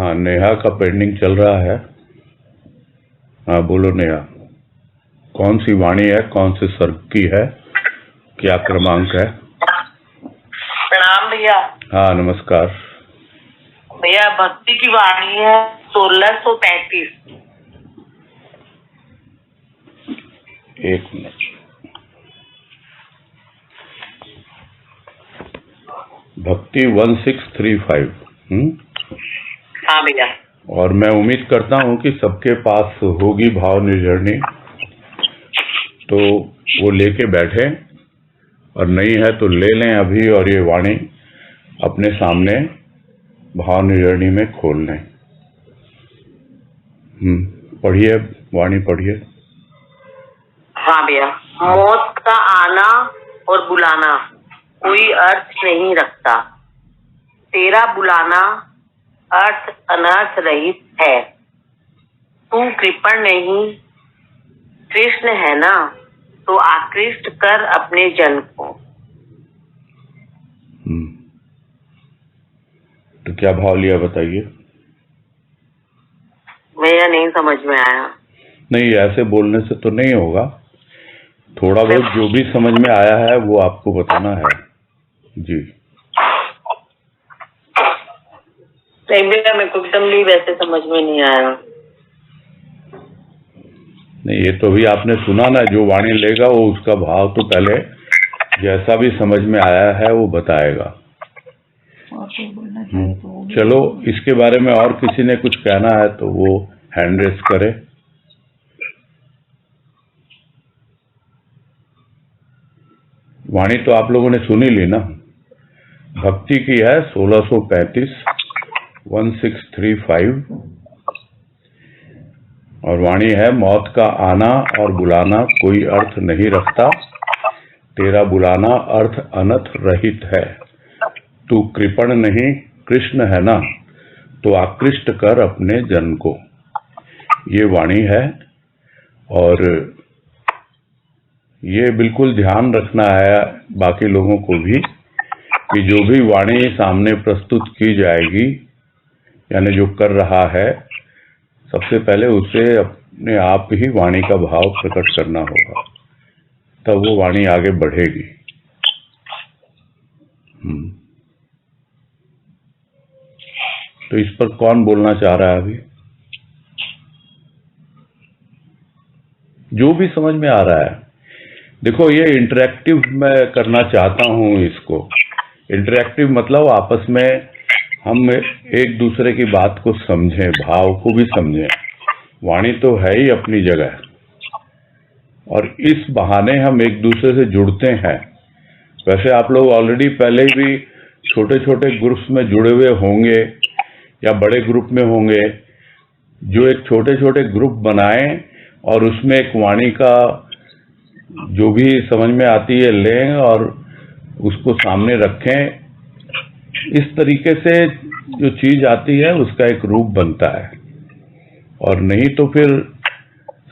हाँ, नेहा का पेंडिंग चल रहा है। हाँ बोलो नेहा, कौन सी वाणी है, कौन से सर्ग की है, क्या क्रमांक है? प्रणाम भैया। हाँ नमस्कार भैया, भक्ति की वाणी है 1635। एक मिनट। भक्ति 1635। हाँ भैया। और मैं उम्मीद करता हूँ कि सबके पास होगी भाव निर्झरणी, तो वो लेके बैठे, और नहीं है तो ले लें अभी, और ये वाणी अपने सामने भाव निर्झरणी में खोल लें। पढ़िए, वाणी पढ़िए। हाँ भैया। मौत का आना और बुलाना कोई अर्थ नहीं रखता, तेरा बुलाना अर्थ अनर्थ रहित है। तू कृपण नहीं कृष्ण है ना, तो आकृष्ट कर अपने जन को। तो क्या भाव लिया बताइए? भैया नहीं समझ में आया। नहीं, ऐसे बोलने से तो नहीं होगा, थोड़ा बहुत जो भी समझ में आया है वो आपको बताना है जी। नहीं भैया, मेरे को एकदम भी वैसे समझ में नहीं आया। नहीं, ये तो भी आपने सुना ना, जो वाणी लेगा वो उसका भाव तो पहले जैसा भी समझ में आया है वो बताएगा। चलो, इसके बारे में और किसी ने कुछ कहना है तो वो हैंड रेस करे। वाणी तो आप लोगों ने सुनी ली ना, भक्ति की है 1635, 1635, और वाणी है मौत का आना और बुलाना कोई अर्थ नहीं रखता, तेरा बुलाना अर्थ अनर्थ रहित है। तू कृपण नहीं कृष्ण है ना, तो आकृष्ट कर अपने जन को। ये वाणी है, और ये बिल्कुल ध्यान रखना है बाकी लोगों को भी कि जो भी वाणी सामने प्रस्तुत की जाएगी, यानी जो कर रहा है, सबसे पहले उसे अपने आप ही वाणी का भाव प्रकट करना होगा, तब वो वाणी आगे बढ़ेगी। तो इस पर कौन बोलना चाह रहा है अभी? जो भी समझ में आ रहा है। देखो, ये इंटरेक्टिव मैं करना चाहता हूँ इसको। इंटरेक्टिव मतलब आपस में हम एक दूसरे की बात को समझें, भाव को भी समझें। वाणी तो है ही अपनी जगह, और इस बहाने हम एक दूसरे से जुड़ते हैं। वैसे आप लोग ऑलरेडी पहले भी छोटे छोटे ग्रुप्स में जुड़े हुए होंगे या बड़े ग्रुप में होंगे। जो एक छोटे छोटे ग्रुप बनाएं और उसमें एक वाणी का जो भी समझ में आती है लें और उसको सामने रखें। इस तरीके से जो चीज आती है उसका एक रूप बनता है, और नहीं तो फिर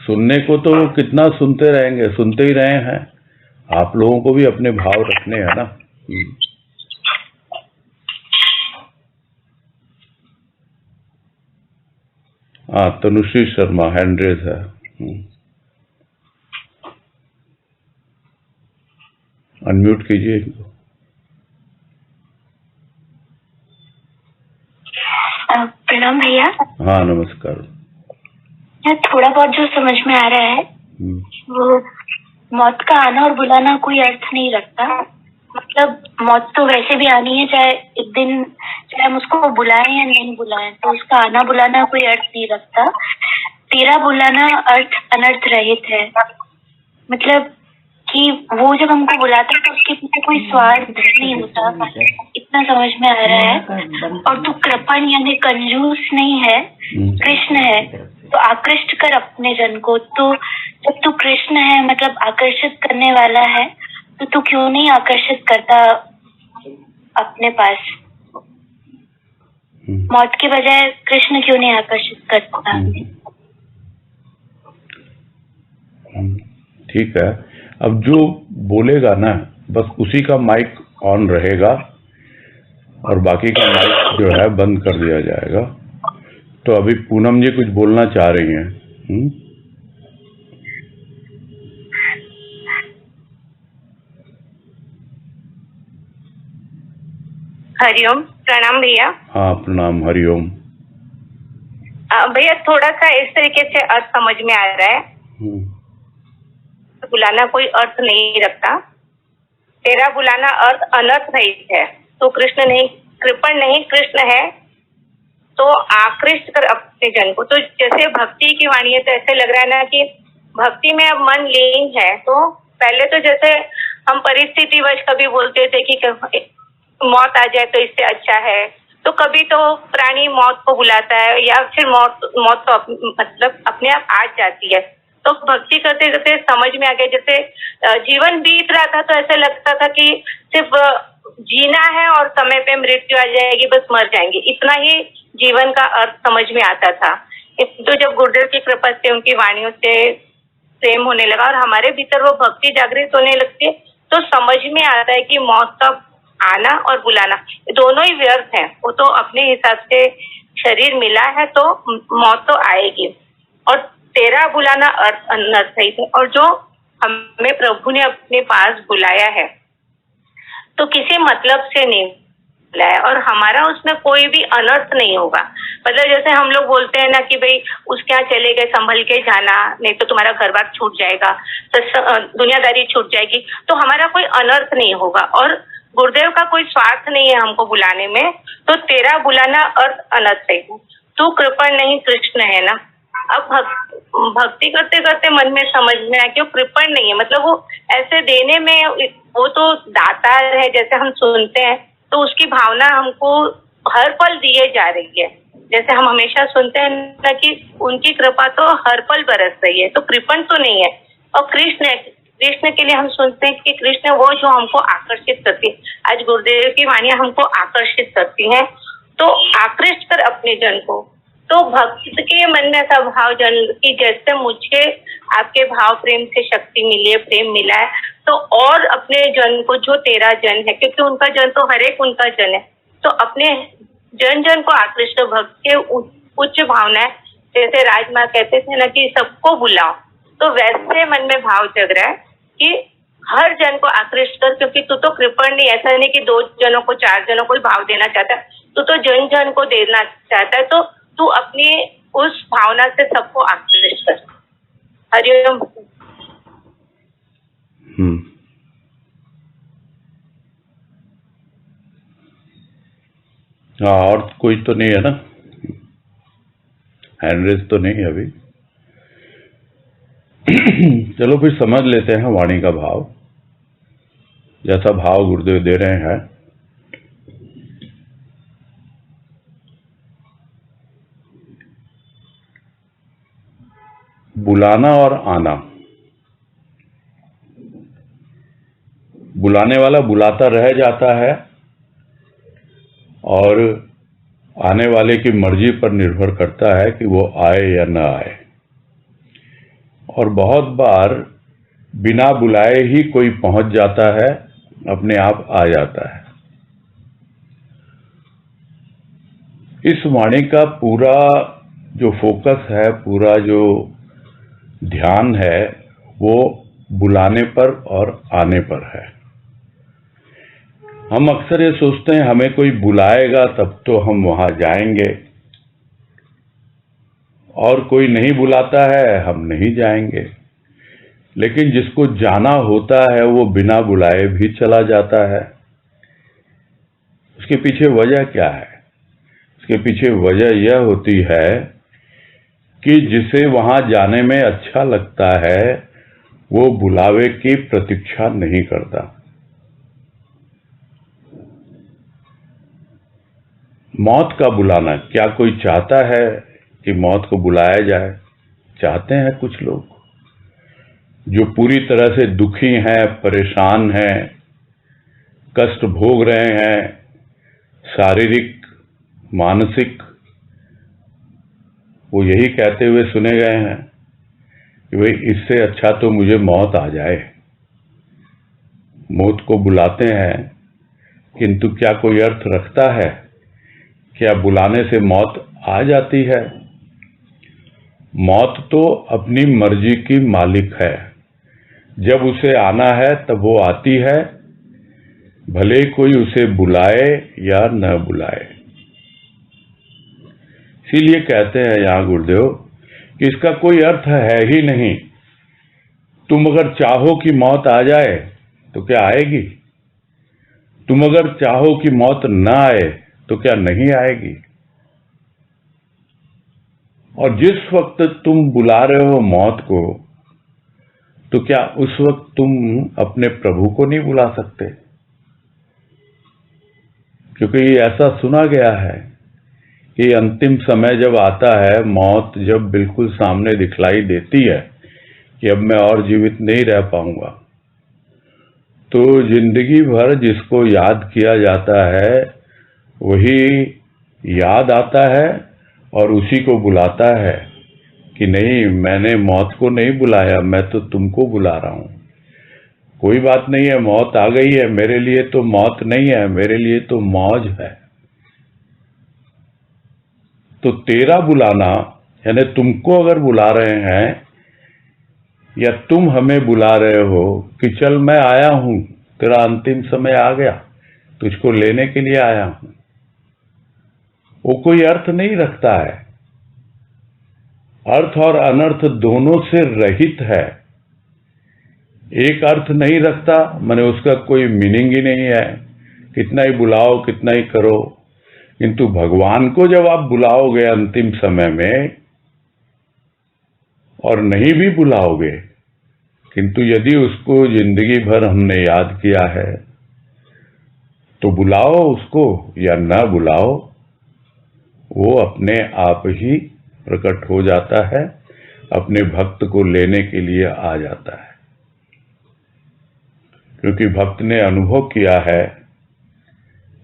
सुनने को तो कितना सुनते रहेंगे, सुनते ही रहे हैं। आप लोगों को भी अपने भाव रखने हैं ना। हाँ, तनुश्री शर्मा हैंड रेज है। अनम्यूट कीजिए इनको। प्रणाम भैया। हाँ नमस्कार। थोड़ा बहुत जो समझ में आ रहा है वो मौत का आना और बुलाना कोई अर्थ नहीं रखता। मतलब मौत तो वैसे भी आनी है, चाहे एक दिन, चाहे हम उसको बुलाएं या नहीं बुलाएं, तो उसका आना बुलाना कोई अर्थ नहीं रखता। तेरा बुलाना अर्थ अनर्थ रहित है। मतलब कि वो जब हमको बुलाता है तो उसके पीछे कोई स्वार्थ नहीं होता, इतना समझ में आ रहा है। और तू कृपण यानी कंजूस नहीं है, कृष्ण है, तो आकृष्ट कर अपने जन को। तो जब तू कृष्ण है, मतलब आकर्षित करने वाला है, तो तू क्यों नहीं आकर्षित करता अपने पास? मौत के बजाय कृष्ण क्यों नहीं आकर्षित करता? ठीक है, अब जो बोलेगा ना बस उसी का माइक ऑन रहेगा और बाकी का माइक जो है बंद कर दिया जाएगा। तो अभी पूनम जी कुछ बोलना चाह रही हैं। हरिओम, प्रणाम भैया। हाँ प्रणाम, हरिओम। भैया थोड़ा सा इस तरीके से अर्थ समझ में आ रहा है, बुलाना कोई अर्थ नहीं रखता। तेरा बुलाना अर्थ अनर्थ रहित है, तो कृष्ण नहीं, कृपण नहीं कृष्ण है, तो आकृष्ट कर अपने जन को। तो जैसे भक्ति की वाणी है, तो ऐसे लग रहा है ना कि भक्ति में अब मन लीन है। तो पहले तो जैसे हम परिस्थितिवश कभी बोलते थे कि मौत आ जाए तो इससे अच्छा है, तो कभी तो प्राणी मौत को बुलाता है, या फिर मौत तो मतलब अपने आप आ जाती है। तो भक्ति करते करते समझ में आ गया, जैसे जीवन बीत रहा था तो ऐसा लगता था कि सिर्फ जीना है और समय पे मृत्यु आ जाएगी, बस मर जाएंगे, इतना ही जीवन का अर्थ समझ में आता था। तो जब गुरुदेव की कृपा से, उनकी वाणियों से प्रेम होने लगा और हमारे भीतर वो भक्ति जागृत होने लगती है, तो समझ में आता है कि मौत का आना और बुलाना दोनों ही व्यर्थ है। वो तो अपने हिसाब से शरीर मिला है तो मौत तो आएगी, और तेरा बुलाना अर्थ अनर्थ है। और जो हमें प्रभु ने अपने पास बुलाया है तो किसी मतलब से नहीं बुलाया, और हमारा उसमें कोई भी अनर्थ नहीं होगा। मतलब जैसे हम लोग बोलते हैं ना कि भाई उसके यहाँ चले गए, संभल के जाना, नहीं तो तुम्हारा घर बार छूट जाएगा, तो दुनियादारी छूट जाएगी, तो हमारा कोई अनर्थ नहीं होगा। और गुरुदेव का कोई स्वार्थ नहीं है हमको बुलाने में, तो तेरा बुलाना अर्थ अनर्थ है। तू कृपण नहीं कृष्ण है ना। अब भक्ति करते करते मन में समझ में आया कि वो कृपण नहीं है, मतलब वो ऐसे देने में, वो तो दातार है जैसे हम सुनते हैं, तो उसकी भावना हमको हर पल दिए जा रही है। जैसे हम हमेशा सुनते हैं ना कि उनकी कृपा तो हर पल बरस रही है, तो कृपण तो नहीं है। और कृष्ण के लिए हम सुनते हैं कि कृष्ण वो जो हमको आकर्षित करती है। आज गुरुदेव की वाणियां हमको आकर्षित करती हैं, तो आकृष्ट कर अपने जन को। तो भक्त के मन में ऐसा भाव जन कि जैसे मुझे आपके भाव प्रेम से शक्ति मिली है, प्रेम मिला है, तो और अपने जन को, जो तेरा जन है, क्योंकि उनका जन तो हर एक उनका जन है, तो अपने जन जन को आकृष्ट। भक्त के उच्च भावना है, जैसे राजमा कहते थे ना कि सबको बुलाओ, तो वैसे मन में भाव जग रहा है कि हर जन को आकृष्ट कर, क्योंकि तू तो कृपण नहीं, ऐसा नहीं कि 2 जनों को 4 जनों को भाव देना चाहता है, तू तो जन जन को देना चाहता है, तो तू अपनी उस भावना से सबको आकृष्ट कर। हरिओम। हाँ, और कोई तो नहीं है ना, हैंडरेज तो नहीं अभी। चलो फिर समझ लेते हैं वाणी का भाव, जैसा भाव गुरुदेव दे रहे हैं। बुलाना और आना। बुलाने वाला बुलाता रह जाता है और आने वाले की मर्जी पर निर्भर करता है कि वो आए या न आए। और बहुत बार बिना बुलाए ही कोई पहुंच जाता है, अपने आप आ जाता है। इस वाणी का पूरा जो फोकस है, पूरा जो ध्यान है, वो बुलाने पर और आने पर है। हम अक्सर ये सोचते हैं हमें कोई बुलाएगा तब तो हम वहां जाएंगे, और कोई नहीं बुलाता है हम नहीं जाएंगे। लेकिन जिसको जाना होता है वो बिना बुलाए भी चला जाता है। उसके पीछे वजह क्या है? उसके पीछे वजह यह होती है कि जिसे वहां जाने में अच्छा लगता है वो बुलावे की प्रतीक्षा नहीं करता। मौत का बुलाना, क्या कोई चाहता है कि मौत को बुलाया जाए? चाहते हैं कुछ लोग जो पूरी तरह से दुखी हैं, परेशान हैं, कष्ट भोग रहे हैं, शारीरिक, मानसिक। वो यही कहते हुए सुने गए हैं कि भाई इससे अच्छा तो मुझे मौत आ जाए। मौत को बुलाते हैं, किंतु क्या कोई अर्थ रखता है? क्या बुलाने से मौत आ जाती है? मौत तो अपनी मर्जी की मालिक है। जब उसे आना है तब वो आती है, भले कोई उसे बुलाए या न बुलाए। इसीलिए कहते हैं यहाँ गुरुदेव कि इसका कोई अर्थ है ही नहीं। तुम अगर चाहो कि मौत आ जाए तो क्या आएगी? तुम अगर चाहो कि मौत न आए तो क्या नहीं आएगी? और जिस वक्त तुम बुला रहे हो मौत को, तो क्या उस वक्त तुम अपने प्रभु को नहीं बुला सकते? क्योंकि ऐसा सुना गया है कि अंतिम समय जब आता है, मौत जब बिल्कुल सामने दिखलाई देती है कि अब मैं और जीवित नहीं रह पाऊंगा, तो जिंदगी भर जिसको याद किया जाता है वही याद आता है और उसी को बुलाता है कि नहीं, मैंने मौत को नहीं बुलाया, मैं तो तुमको बुला रहा हूं। कोई बात नहीं है, मौत आ गई है, मेरे लिए तो मौत नहीं है, मेरे लिए तो मौज है। तो तेरा बुलाना, यानी तुमको अगर बुला रहे हैं या तुम हमें बुला रहे हो कि चल मैं आया हूं, तेरा अंतिम समय आ गया, तुझको लेने के लिए आया हूं, वो कोई अर्थ नहीं रखता है। अर्थ और अनर्थ दोनों से रहित है। एक अर्थ नहीं रखता माने उसका कोई मीनिंग ही नहीं है, कितना ही बुलाओ कितना ही करो। किंतु भगवान को जब आप बुलाओगे अंतिम समय में, और नहीं भी बुलाओगे, किंतु यदि उसको जिंदगी भर हमने याद किया है, तो बुलाओ उसको या ना बुलाओ, वो अपने आप ही प्रकट हो जाता है, अपने भक्त को लेने के लिए आ जाता है। क्योंकि भक्त ने अनुभव किया है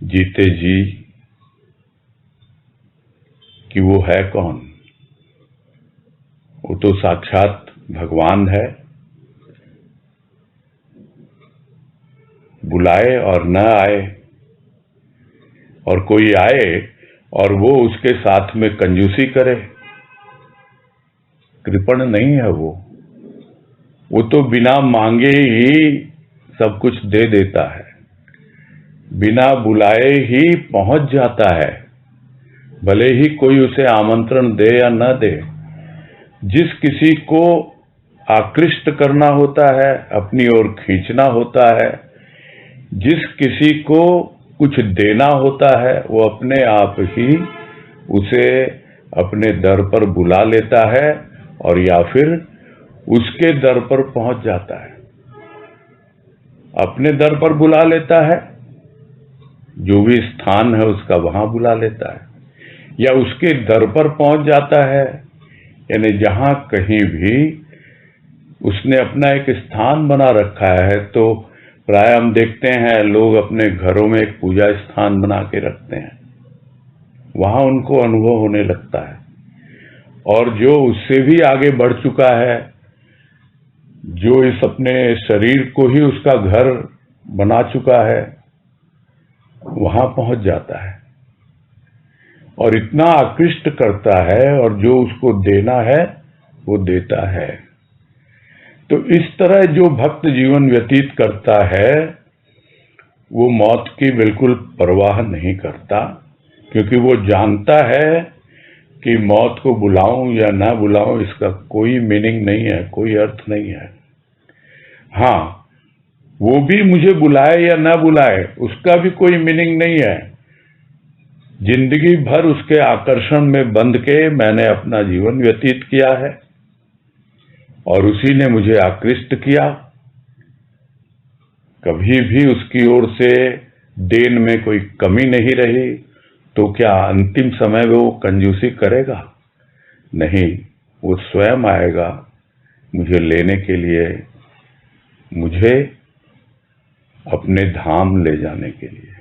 जीते जी कि वो है कौन। वो तो साक्षात भगवान है। बुलाए और न आए, और कोई आए और वो उसके साथ में कंजूसी करे, कृपण नहीं है वो तो बिना मांगे ही सब कुछ दे देता है, बिना बुलाए ही पहुंच जाता है, भले ही कोई उसे आमंत्रण दे या न दे। जिस किसी को आकृष्ट करना होता है, अपनी ओर खींचना होता है, जिस किसी को कुछ देना होता है, वो अपने आप ही उसे अपने दर पर बुला लेता है और या फिर उसके दर पर पहुंच जाता है। अपने दर पर बुला लेता है, जो भी स्थान है उसका वहां बुला लेता है, या उसके दर पर पहुंच जाता है, यानी जहां कहीं भी उसने अपना एक स्थान बना रखा है। तो प्राय हम देखते हैं लोग अपने घरों में एक पूजा स्थान बना के रखते हैं, वहां उनको अनुभव होने लगता है। और जो उससे भी आगे बढ़ चुका है, जो इस अपने शरीर को ही उसका घर बना चुका है, वहां पहुंच जाता है और इतना आकृष्ट करता है, और जो उसको देना है वो देता है। तो इस तरह जो भक्त जीवन व्यतीत करता है, वो मौत की बिल्कुल परवाह नहीं करता, क्योंकि वो जानता है कि मौत को बुलाऊं या ना बुलाऊं इसका कोई मीनिंग नहीं है, कोई अर्थ नहीं है। हाँ, वो भी मुझे बुलाए या ना बुलाए उसका भी कोई मीनिंग नहीं है। जिंदगी भर उसके आकर्षण में बंध के मैंने अपना जीवन व्यतीत किया है और उसी ने मुझे आकृष्ट किया। कभी भी उसकी ओर से देन में कोई कमी नहीं रही, तो क्या अंतिम समय में वो कंजूसी करेगा? नहीं, वो स्वयं आएगा मुझे लेने के लिए, मुझे अपने धाम ले जाने के लिए।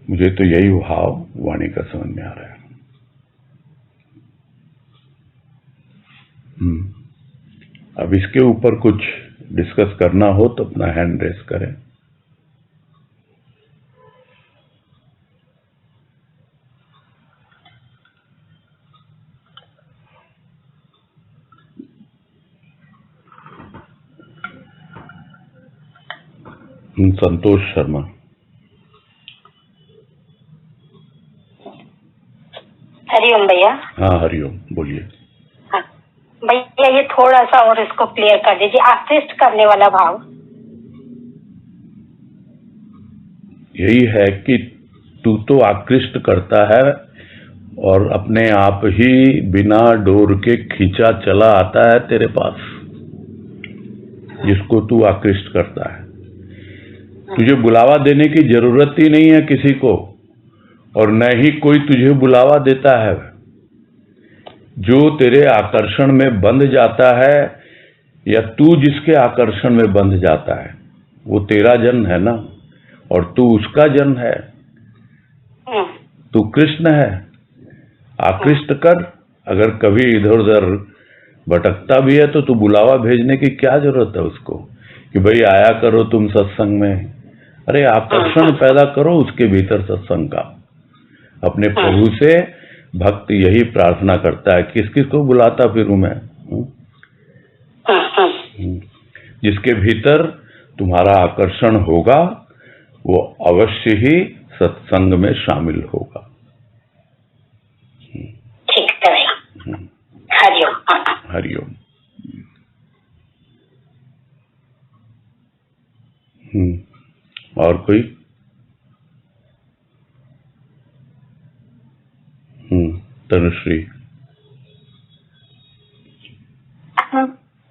मुझे तो यही भाव वाणी का समझ में आ रहा है। अब इसके ऊपर कुछ डिस्कस करना हो तो अपना हैंड रेस करें। संतोष शर्मा। हरिओम भैया। हाँ हरिओम, बोलिए। हाँ भैया, ये थोड़ा सा और इसको क्लियर कर दीजिए, आकृष्ट करने वाला भाव। यही है कि तू तो आकृष्ट करता है और अपने आप ही बिना डोर के खींचा चला आता है तेरे पास, जिसको तू आकृष्ट करता है। तुझे बुलावा देने की जरूरत ही नहीं है किसी को, और न ही कोई तुझे बुलावा देता है। जो तेरे आकर्षण में बंध जाता है या तू जिसके आकर्षण में बंध जाता है, वो तेरा जन है ना, और तू उसका जन है। तू कृष्ण है। आकृष्ट कर। अगर कभी इधर उधर भटकता भी है तो तू बुलावा भेजने की क्या जरूरत है उसको कि भाई आया करो तुम सत्संग में। अरे आकर्षण पैदा करो उसके भीतर सत्संग का। अपने प्रभु से भक्त यही प्रार्थना करता है, किस किस को बुलाता फिरूं मैं। जिसके भीतर तुम्हारा आकर्षण होगा वो अवश्य ही सत्संग में शामिल होगा। ठीक है भैया। हरिओम। हरिओम। और कोई? तनुश्री।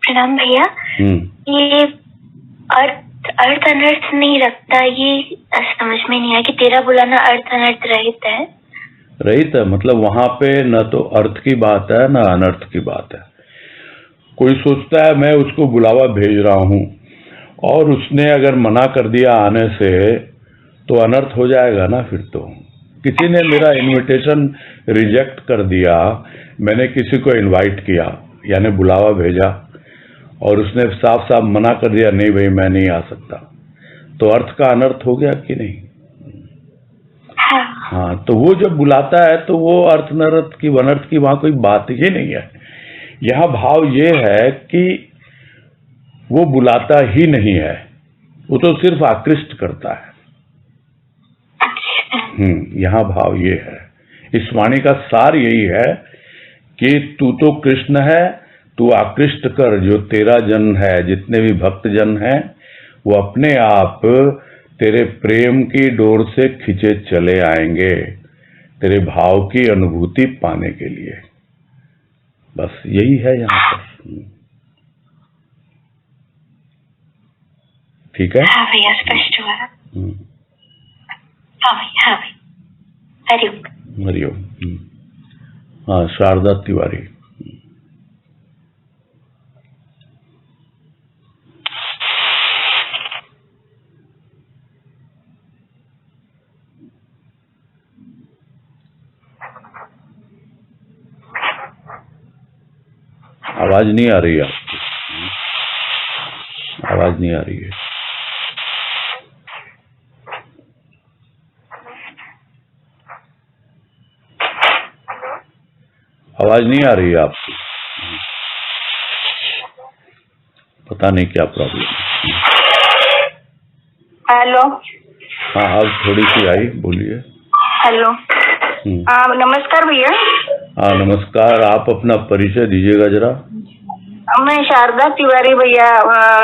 प्रणाम भैया। ये अर्थ अनर्थ नहीं रखता, ये समझ में नहीं आया कि तेरा बुलाना अर्थ अनर्थ रहित है। रहित है मतलब वहां पे न तो अर्थ की बात है न अनर्थ की बात है। कोई सोचता है मैं उसको बुलावा भेज रहा हूं और उसने अगर मना कर दिया आने से तो अनर्थ हो जाएगा ना। फिर तो किसी ने मेरा इनविटेशन रिजेक्ट कर दिया, मैंने किसी को इनवाइट किया यानी बुलावा भेजा और उसने साफ साफ मना कर दिया नहीं भाई मैं नहीं आ सकता, तो अर्थ का अनर्थ हो गया कि नहीं? हाँ, तो वो जब बुलाता है तो वो अर्थ नर्थ की अनर्थ की वहां कोई बात ही नहीं है। यहाँ भाव ये है कि वो बुलाता ही नहीं है, वो तो सिर्फ आकृष्ट करता है। यहाँ भाव ये है, इस वाणी का सार यही है कि तू तो कृष्ण है, तू आकृष्ट कर। जो तेरा जन है, जितने भी भक्त जन हैं, वो अपने आप तेरे प्रेम की डोर से खिंचे चले आएंगे तेरे भाव की अनुभूति पाने के लिए। बस यही है यहाँ पर। ठीक है? हाँ भैया, स्पष्ट हुआ। हाँ भैया, हाँ भैया। हरिओम। हरिओम। हाँ, शारदा तिवारी। आवाज नहीं आ रही है आपकी, आवाज नहीं आ रही है। आवाज नहीं आ रही है आपकी, पता नहीं क्या प्रॉब्लम है। हेलो। हाँ, अब थोड़ी सी आई, बोलिए। हेलो। नमस्कार भैया। हाँ नमस्कार, आप अपना परिचय दीजिएगा जरा। मैं शारदा तिवारी भैया,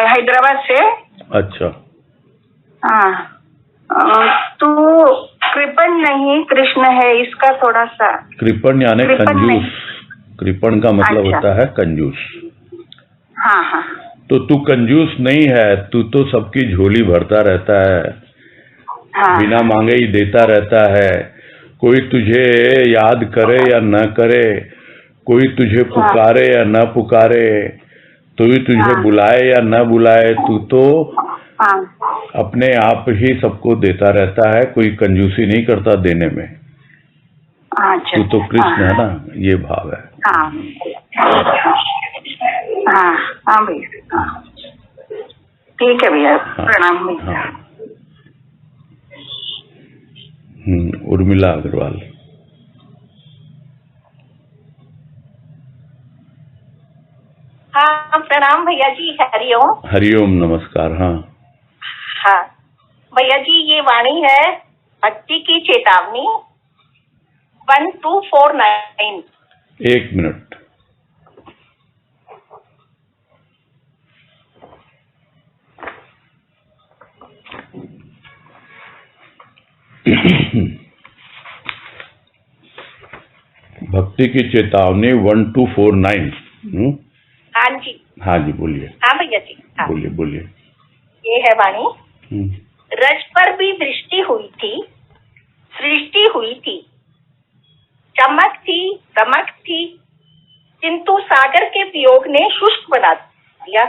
हैदराबाद से। अच्छा। हाँ, तू कृपण नहीं कृष्ण है, इसका थोड़ा सा। कृपण यानी कंजूस। कृपण का मतलब अच्छा। होता है कंजूस। हाँ हाँ। तो तू कंजूस नहीं है, तू तो सबकी झोली भरता रहता है। हाँ। बिना मांगे ही देता रहता है। कोई तुझे याद करे या न करे, कोई तुझे पुकारे या न पुकारे, कोई तुझे बुलाए या न बुलाए, तू तो अपने आप ही सबको देता रहता है। कोई कंजूसी नहीं करता देने में। तू तो कृष्ण है ना, ये भाव है। हाँ हाँ हाँ भैया, ठीक है भैया। प्रणाम भैया। उर्मिला अग्रवाल। हाँ प्रणाम भैया जी। हरिओम। हरिओम, नमस्कार। हाँ हाँ, भैया जी ये वाणी है भक्ति की चेतावनी 1249। एक मिनट। भक्ति की चेतावनी 1249। हाँ जी। हाँ जी बोलिए। हाँ भैया जी। हाँ बोलिए बोलिए। ये है वाणी। हम्म, रज पर भी दृष्टि हुई थी, सृष्टि हुई थी, चमक थी, दमक थी, किंतु सागर के वियोग ने शुष्क बना दिया।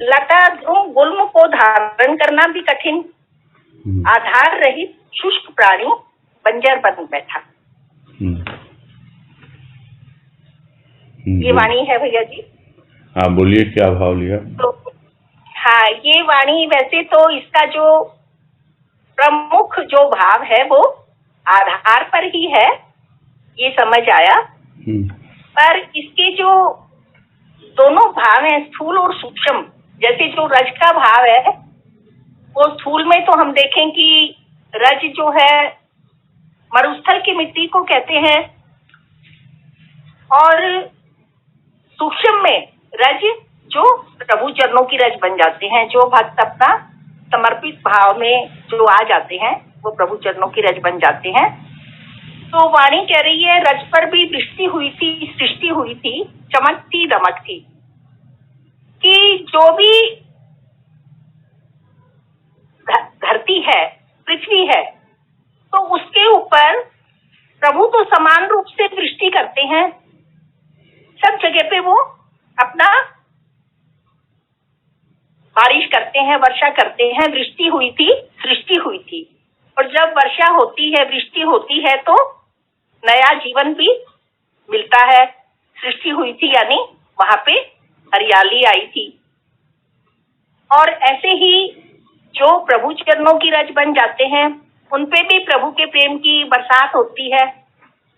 लता ध्रुव गुल्म को धारण करना भी कठिन, आधार रहित शुष्क प्राणी बंजर बन बैठा। ये वाणी है भैया जी। हाँ बोलिए, क्या भाव लिया? तो हाँ, ये वाणी वैसे तो इसका जो प्रमुख जो भाव है वो आधार पर ही है, ये समझ आया। पर इसके जो दोनों भाव हैं, स्थूल और सूक्ष्म, जैसे जो रज का भाव है वो स्थूल में तो हम देखें कि रज जो है मरुस्थल की मिट्टी को कहते हैं, और सूक्ष्म में रज जो प्रभु चरणों की रज बन जाते हैं, जो भक्त अपना समर्पित भाव में जो आ जाते हैं वो प्रभु चरणों की रज बन जाते हैं। तो वाणी कह रही है रज पर भी दृष्टि हुई थी, सृष्टि हुई थी, चमक थी, दमक थी, कि जो भी धरती है, पृथ्वी है, तो उसके ऊपर प्रभु तो समान रूप से दृष्टि करते हैं, सब जगह पे वो अपना बारिश करते हैं, वर्षा करते हैं। वृष्टि हुई थी, सृष्टि हुई थी, और जब वर्षा होती है, वृष्टि होती है तो नया जीवन भी मिलता है। सृष्टि हुई थी यानी वहां पे हरियाली आई थी। और ऐसे ही जो प्रभु चरणों की रज बन जाते हैं उनपे भी प्रभु के प्रेम की बरसात होती है,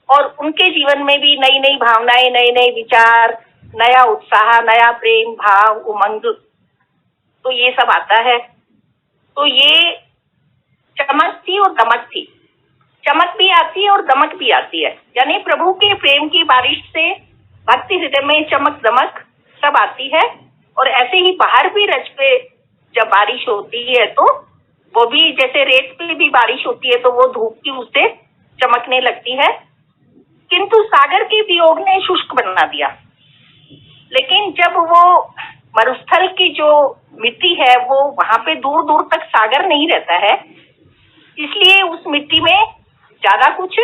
और उनके जीवन में भी नई नई भावनाएं, नए नए विचार, नया उत्साह, नया प्रेम भाव, उमंग, तो ये सब आता है। तो ये चमक थी और दमक थी, चमक भी आती है और दमक भी आती है, यानी प्रभु के प्रेम की बारिश से भक्ति हृदय में चमक दमक सब आती है। और ऐसे ही बाहर भी रज पे जब बारिश होती है तो वो भी जैसे रेत पे भी बारिश होती है तो वो धूप की उससे चमकने लगती है, किंतु सागर के वियोग ने शुष्क बना दिया। लेकिन जब वो मरुस्थल की जो मिट्टी है वो वहां पे दूर दूर तक सागर नहीं रहता है, इसलिए उस मिट्टी में ज्यादा कुछ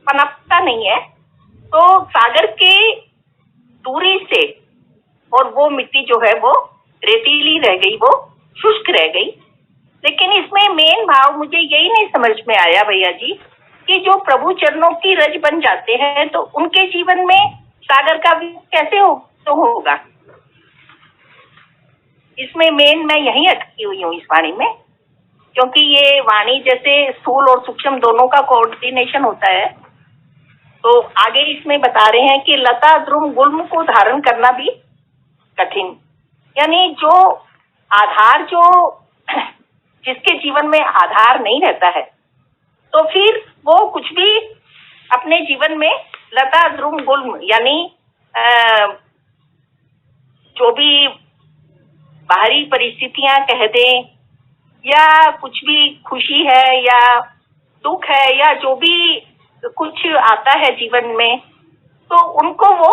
पनपता नहीं है, तो सागर के दूरी से और वो मिट्टी जो है वो रेतीली रह गई, वो शुष्क रह गई। लेकिन इसमें मेन भाव मुझे यही नहीं समझ में आया भैया जी कि जो प्रभु चरणों की रज बन जाते हैं तो उनके जीवन में सागर का भी कैसे होगा। इसमें मेन मैं यही अटकी हुई हूँ इस वाणी में, क्योंकि ये वाणी जैसे स्थूल और सूक्ष्म दोनों का कोऑर्डिनेशन होता है। तो आगे इसमें बता रहे हैं कि लता ध्रुव गुल्म को धारण करना भी कठिन, यानी जो आधार, जो जिसके जीवन में आधार नहीं रहता है तो फिर वो कुछ भी अपने जीवन में लता ध्रुव गुल्म यानी जो भी बाहरी परिस्थितियां कह दें, या कुछ भी खुशी है या दुख है या जो भी कुछ आता है जीवन में, तो उनको वो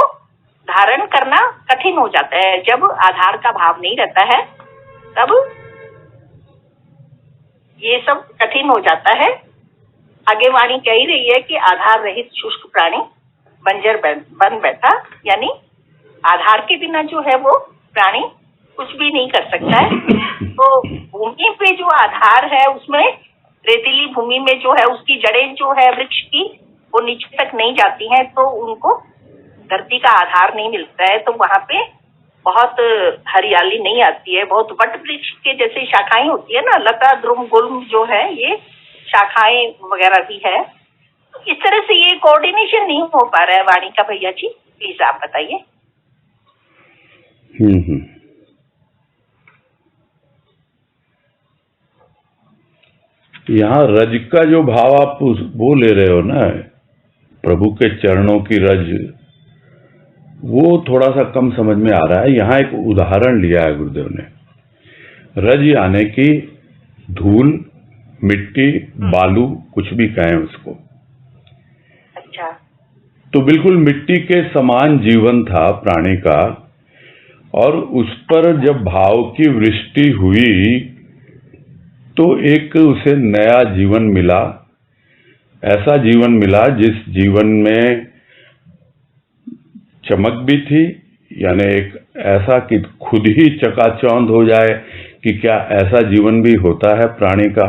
धारण करना कठिन हो जाता है। जब आधार का भाव नहीं रहता है तब ये सब कठिन हो जाता है। आगे वाणी कह ही रही है कि आधार रहित शुष्क प्राणी बंजर बन बैठा, यानी आधार के बिना जो है वो प्राणी कुछ भी नहीं कर सकता है। तो भूमि पे जो आधार है उसमें रेतीली भूमि में जो है उसकी जड़ें जो है वृक्ष की वो नीचे तक नहीं जाती हैं, तो उनको धरती का आधार नहीं मिलता है, तो वहां पे बहुत हरियाली नहीं आती है। बहुत वट वृक्ष के जैसे शाखाएं होती है ना, लता ध्रुव गुल्म जो है ये शाखाएं वगैरह भी है। तो इस तरह से ये कोऑर्डिनेशन नहीं हो पा रहा है वाणी का भैया जी, प्लीज आप बताइए। यहाँ रज का जो भाव आप वो ले रहे हो ना, प्रभु के चरणों की रज, वो थोड़ा सा कम समझ में आ रहा है। यहाँ एक उदाहरण लिया है गुरुदेव ने। रज यानी कि धूल, मिट्टी, बालू, कुछ भी कहें उसको। अच्छा। तो बिल्कुल मिट्टी के समान जीवन था प्राणी का, और उस पर जब भाव की वृष्टि हुई तो एक उसे नया जीवन मिला। ऐसा जीवन मिला जिस जीवन में चमक भी थी, यानी एक ऐसा कि खुद ही चकाचौंध हो जाए कि क्या ऐसा जीवन भी होता है प्राणी का।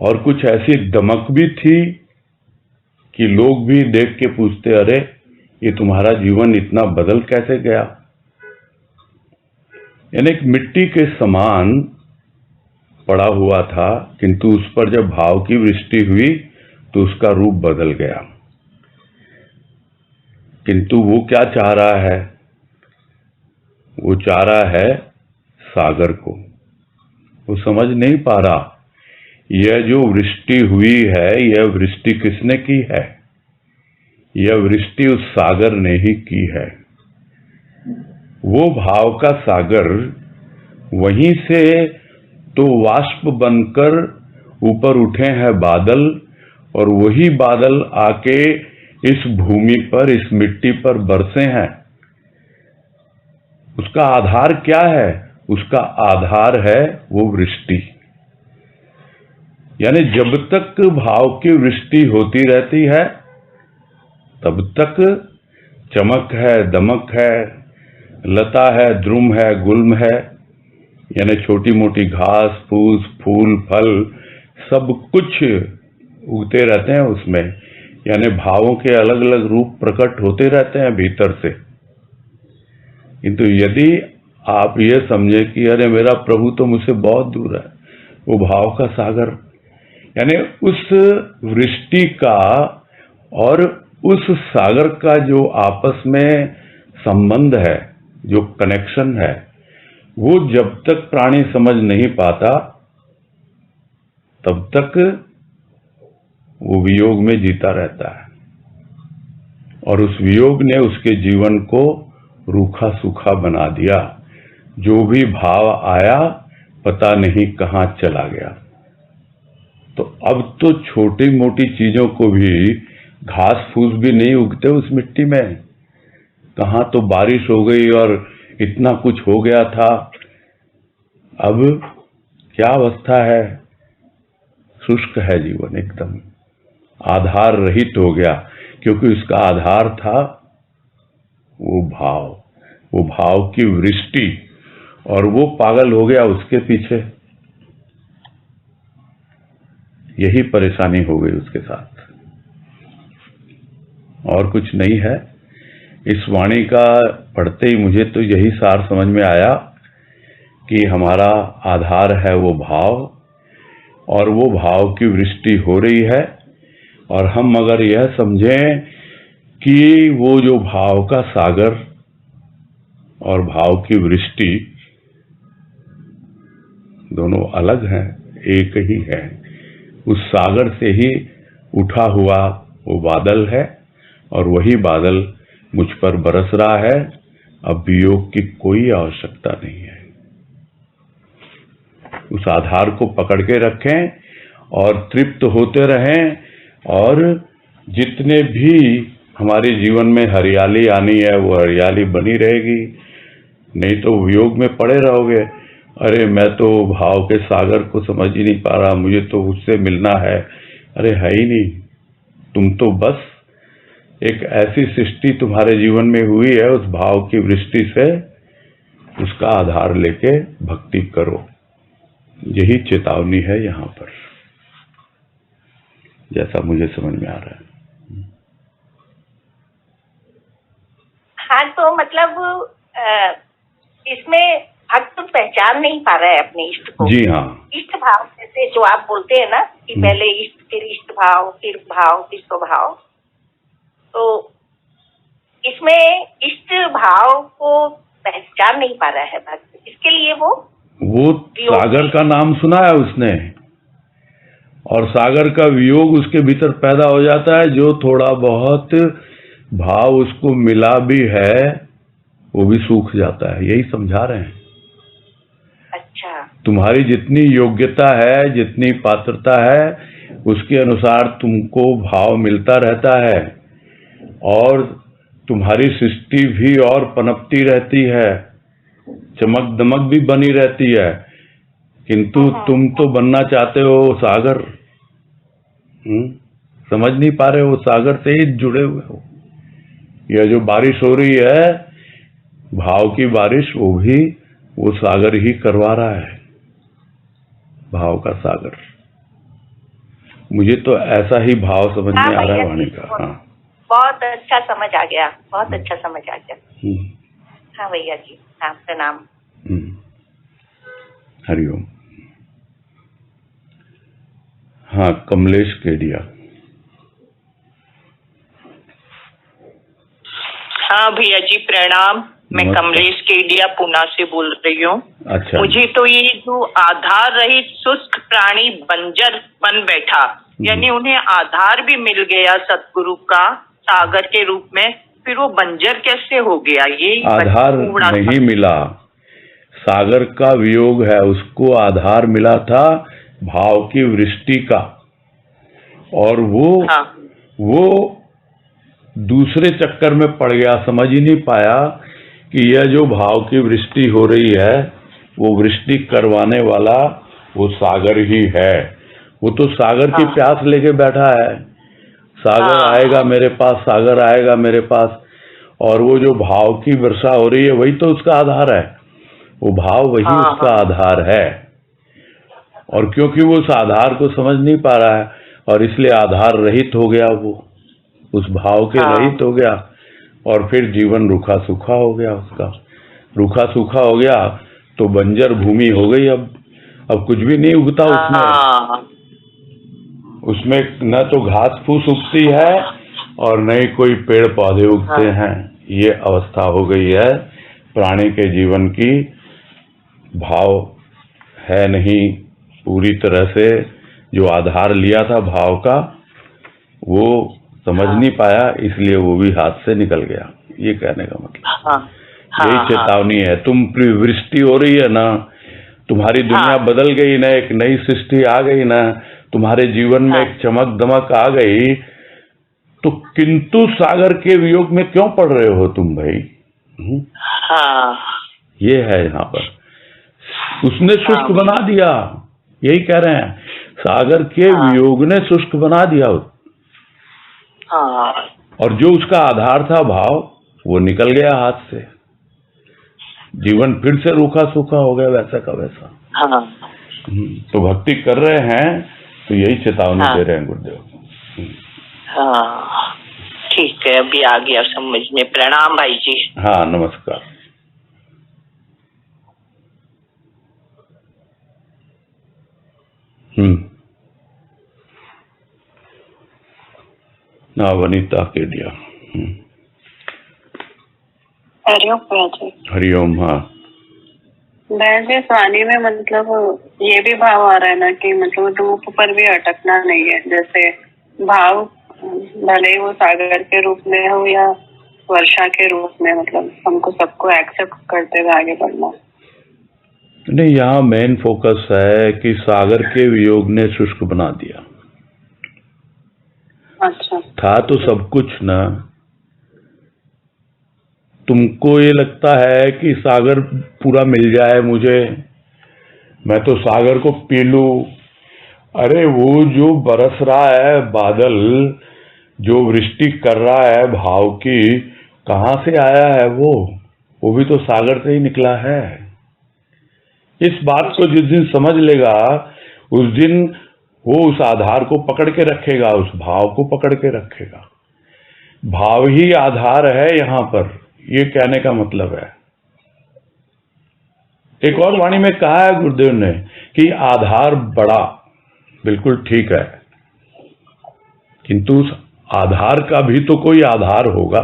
और कुछ ऐसी दमक भी थी कि लोग भी देख के पूछते, अरे ये तुम्हारा जीवन इतना बदल कैसे गया। यानी एक मिट्टी के समान पड़ा हुआ था, किंतु उस पर जब भाव की वृष्टि हुई तो उसका रूप बदल गया। किंतु वो क्या चाह रहा है? वो चाह रहा है सागर को। वो समझ नहीं पा रहा यह जो वृष्टि हुई है, यह वृष्टि किसने की है? यह वृष्टि उस सागर ने ही की है। वो भाव का सागर वहीं से तो वाष्प बनकर ऊपर उठे हैं बादल, और वही बादल आके इस भूमि पर, इस मिट्टी पर बरसे हैं। उसका आधार क्या है? उसका आधार है वो वृष्टि। यानी जब तक भाव की वृष्टि होती रहती है तब तक चमक है, दमक है, लता है, द्रुम है, गुल्म है, यानी छोटी मोटी घास फूस, फूल, फल, सब कुछ उगते रहते हैं उसमें। यानी भावों के अलग अलग रूप प्रकट होते रहते हैं भीतर से। किंतु यदि आप ये समझे कि अरे मेरा प्रभु तो मुझसे बहुत दूर है, वो भाव का सागर, यानी उस वृष्टि का और उस सागर का जो आपस में संबंध है, जो कनेक्शन है, वो जब तक प्राणी समझ नहीं पाता तब तक वो वियोग में जीता रहता है। और उस वियोग ने उसके जीवन को रूखा सूखा बना दिया। जो भी भाव आया पता नहीं कहां चला गया। तो अब तो छोटी मोटी चीजों को भी, घास फूस भी नहीं उगते उस मिट्टी में। कहां तो बारिश हो गई और इतना कुछ हो गया था। अब क्या अवस्था है? शुष्क है जीवन, एकदम आधार रहित हो गया, क्योंकि उसका आधार था वो भाव की वृष्टि, और वो पागल हो गया उसके पीछे। यही परेशानी हो गई उसके साथ, और कुछ नहीं है। इस वाणी का पढ़ते ही मुझे तो यही सार समझ में आया कि हमारा आधार है वो भाव, और वो भाव की वृष्टि हो रही है। और हम अगर यह समझें कि वो जो भाव का सागर और भाव की वृष्टि दोनों अलग हैं, एक ही है, उस सागर से ही उठा हुआ वो बादल है, और वही बादल मुझ पर बरस रहा है। अब वियोग की कोई आवश्यकता नहीं है। उस आधार को पकड़ के रखें और तृप्त होते रहें, और जितने भी हमारे जीवन में हरियाली आनी है वो हरियाली बनी रहेगी। नहीं तो वियोग में पड़े रहोगे, अरे मैं तो भाव के सागर को समझ ही नहीं पा रहा, मुझे तो उससे मिलना है। अरे है ही नहीं, तुम तो बस एक ऐसी सृष्टि तुम्हारे जीवन में हुई है, उस भाव की वृष्टि से उसका आधार लेके भक्ति करो। यही चेतावनी है यहाँ पर, जैसा मुझे समझ में आ रहा है। हाँ, तो मतलब इसमें भक्त पहचान नहीं पा रहा है अपने इष्ट को। जी हाँ। इष्ट भाव जैसे जो आप बोलते हैं ना कि पहले इष्ट, फिर इष्ट भाव, फिर भाव, फिर स्वभाव। तो इसमें इष्ट भाव को पहचान नहीं पा रहा है भक्त। इसके लिए वो सागर का नाम सुना है उसने, और सागर का वियोग उसके भीतर पैदा हो जाता है। जो थोड़ा बहुत भाव उसको मिला भी है वो भी सूख जाता है। यही समझा रहे हैं। अच्छा। तुम्हारी जितनी योग्यता है, जितनी पात्रता है, उसके अनुसार तुमको भाव मिलता रहता है और तुम्हारी सृष्टि भी और पनपती रहती है, चमक दमक भी बनी रहती है। किंतु तुम तो बनना चाहते हो सागर, समझ नहीं पा रहे हो, सागर से ही जुड़े हुए हो। यह जो बारिश हो रही है, भाव की बारिश, वो भी वो सागर ही करवा रहा है, भाव का सागर। मुझे तो ऐसा ही भाव समझ में आ रहा है वाणी का। हाँ, बहुत अच्छा समझ आ गया, बहुत अच्छा समझ आ गया। हाँ भैया जी, हाँ प्रणाम। हरिओम। हाँ, कमलेश केडिया। हाँ भैया जी प्रणाम। मैं कमलेश केडिया पुणे से बोल रही हूँ। अच्छा। मुझे तो ये जो आधार रहित शुष्क प्राणी बंजर बन बैठा, यानी उन्हें आधार भी मिल गया सतगुरु का सागर के रूप में, फिर वो बंजर कैसे हो गया? ये आधार नहीं मिला, सागर का वियोग है। उसको आधार मिला था भाव की वृष्टि का, और वो दूसरे चक्कर में पड़ गया। समझ ही नहीं पाया कि यह जो भाव की वृष्टि हो रही है, वो वृष्टि करवाने वाला वो सागर ही है। वो तो सागर की प्यास लेके बैठा है, सागर आएगा मेरे पास, सागर आएगा मेरे पास। और वो जो भाव की वर्षा हो रही है, वही तो उसका आधार है। वो भाव वही उसका आधार है। और क्योंकि वो उस आधार को समझ नहीं पा रहा है, और इसलिए आधार रहित हो गया, वो उस भाव के रहित हो गया, और फिर जीवन रूखा सूखा हो गया। उसका रूखा सूखा हो गया तो बंजर भूमि हो गई। अब कुछ भी नहीं उगता उसमें न तो घास फूस उगती है और न ही कोई पेड़ पौधे उगते हैं। ये अवस्था हो गई है प्राणी के जीवन की। भाव है नहीं पूरी तरह से, जो आधार लिया था भाव का वो समझ नहीं पाया, इसलिए वो भी हाथ से निकल गया। ये कहने का मतलब यही चेतावनी है। तुम वृष्टि हो रही है ना, तुम्हारी दुनिया बदल गई ना, एक नई सृष्टि आ गई ना, तुम्हारे जीवन में एक चमक दमक आ गई, तो किंतु सागर के वियोग में क्यों पड़ रहे हो तुम भाई? ये है यहाँ पर, उसने शुष्क बना दिया। यही कह रहे हैं, सागर के वियोग ने शुष्क बना दिया। और जो उसका आधार था भाव, वो निकल गया हाथ से। जीवन फिर से रूखा सूखा हो गया, वैसा का वैसा। तो भक्ति कर रहे हैं तो यही चेतावनी दे रहे हैं गुरुदेव। ठीक है, अभी आ गया समझ में। प्रणाम भाई जी। हाँ, नमस्कार। वनीता केडिया। हरिओम। हरिओम। हाँ, वैसे स्वामी में मतलब ये भी भाव आ रहा है ना कि मतलब रूप पर भी अटकना नहीं है। जैसे भाव भले ही वो सागर के रूप में हो या वर्षा के रूप में, मतलब हमको सबको एक्सेप्ट करते हुए आगे बढ़ना। नहीं, यहाँ मेन फोकस है कि सागर के वियोग ने शुष्क बना दिया। अच्छा। था तो सब कुछ ना। तुमको ये लगता है कि सागर पूरा मिल जाए मुझे, मैं तो सागर को पी लूं। अरे वो जो बरस रहा है बादल, जो वृष्टि कर रहा है भाव की, कहाँ से आया है वो भी तो सागर से ही निकला है। इस बात को जिस दिन समझ लेगा, उस दिन वो उस आधार को पकड़ के रखेगा, उस भाव को पकड़ के रखेगा। भाव ही आधार है यहाँ पर, ये कहने का मतलब है। एक और वाणी में कहा है गुरुदेव ने कि आधार बड़ा, बिल्कुल ठीक है, किंतु उस आधार का भी तो कोई आधार होगा।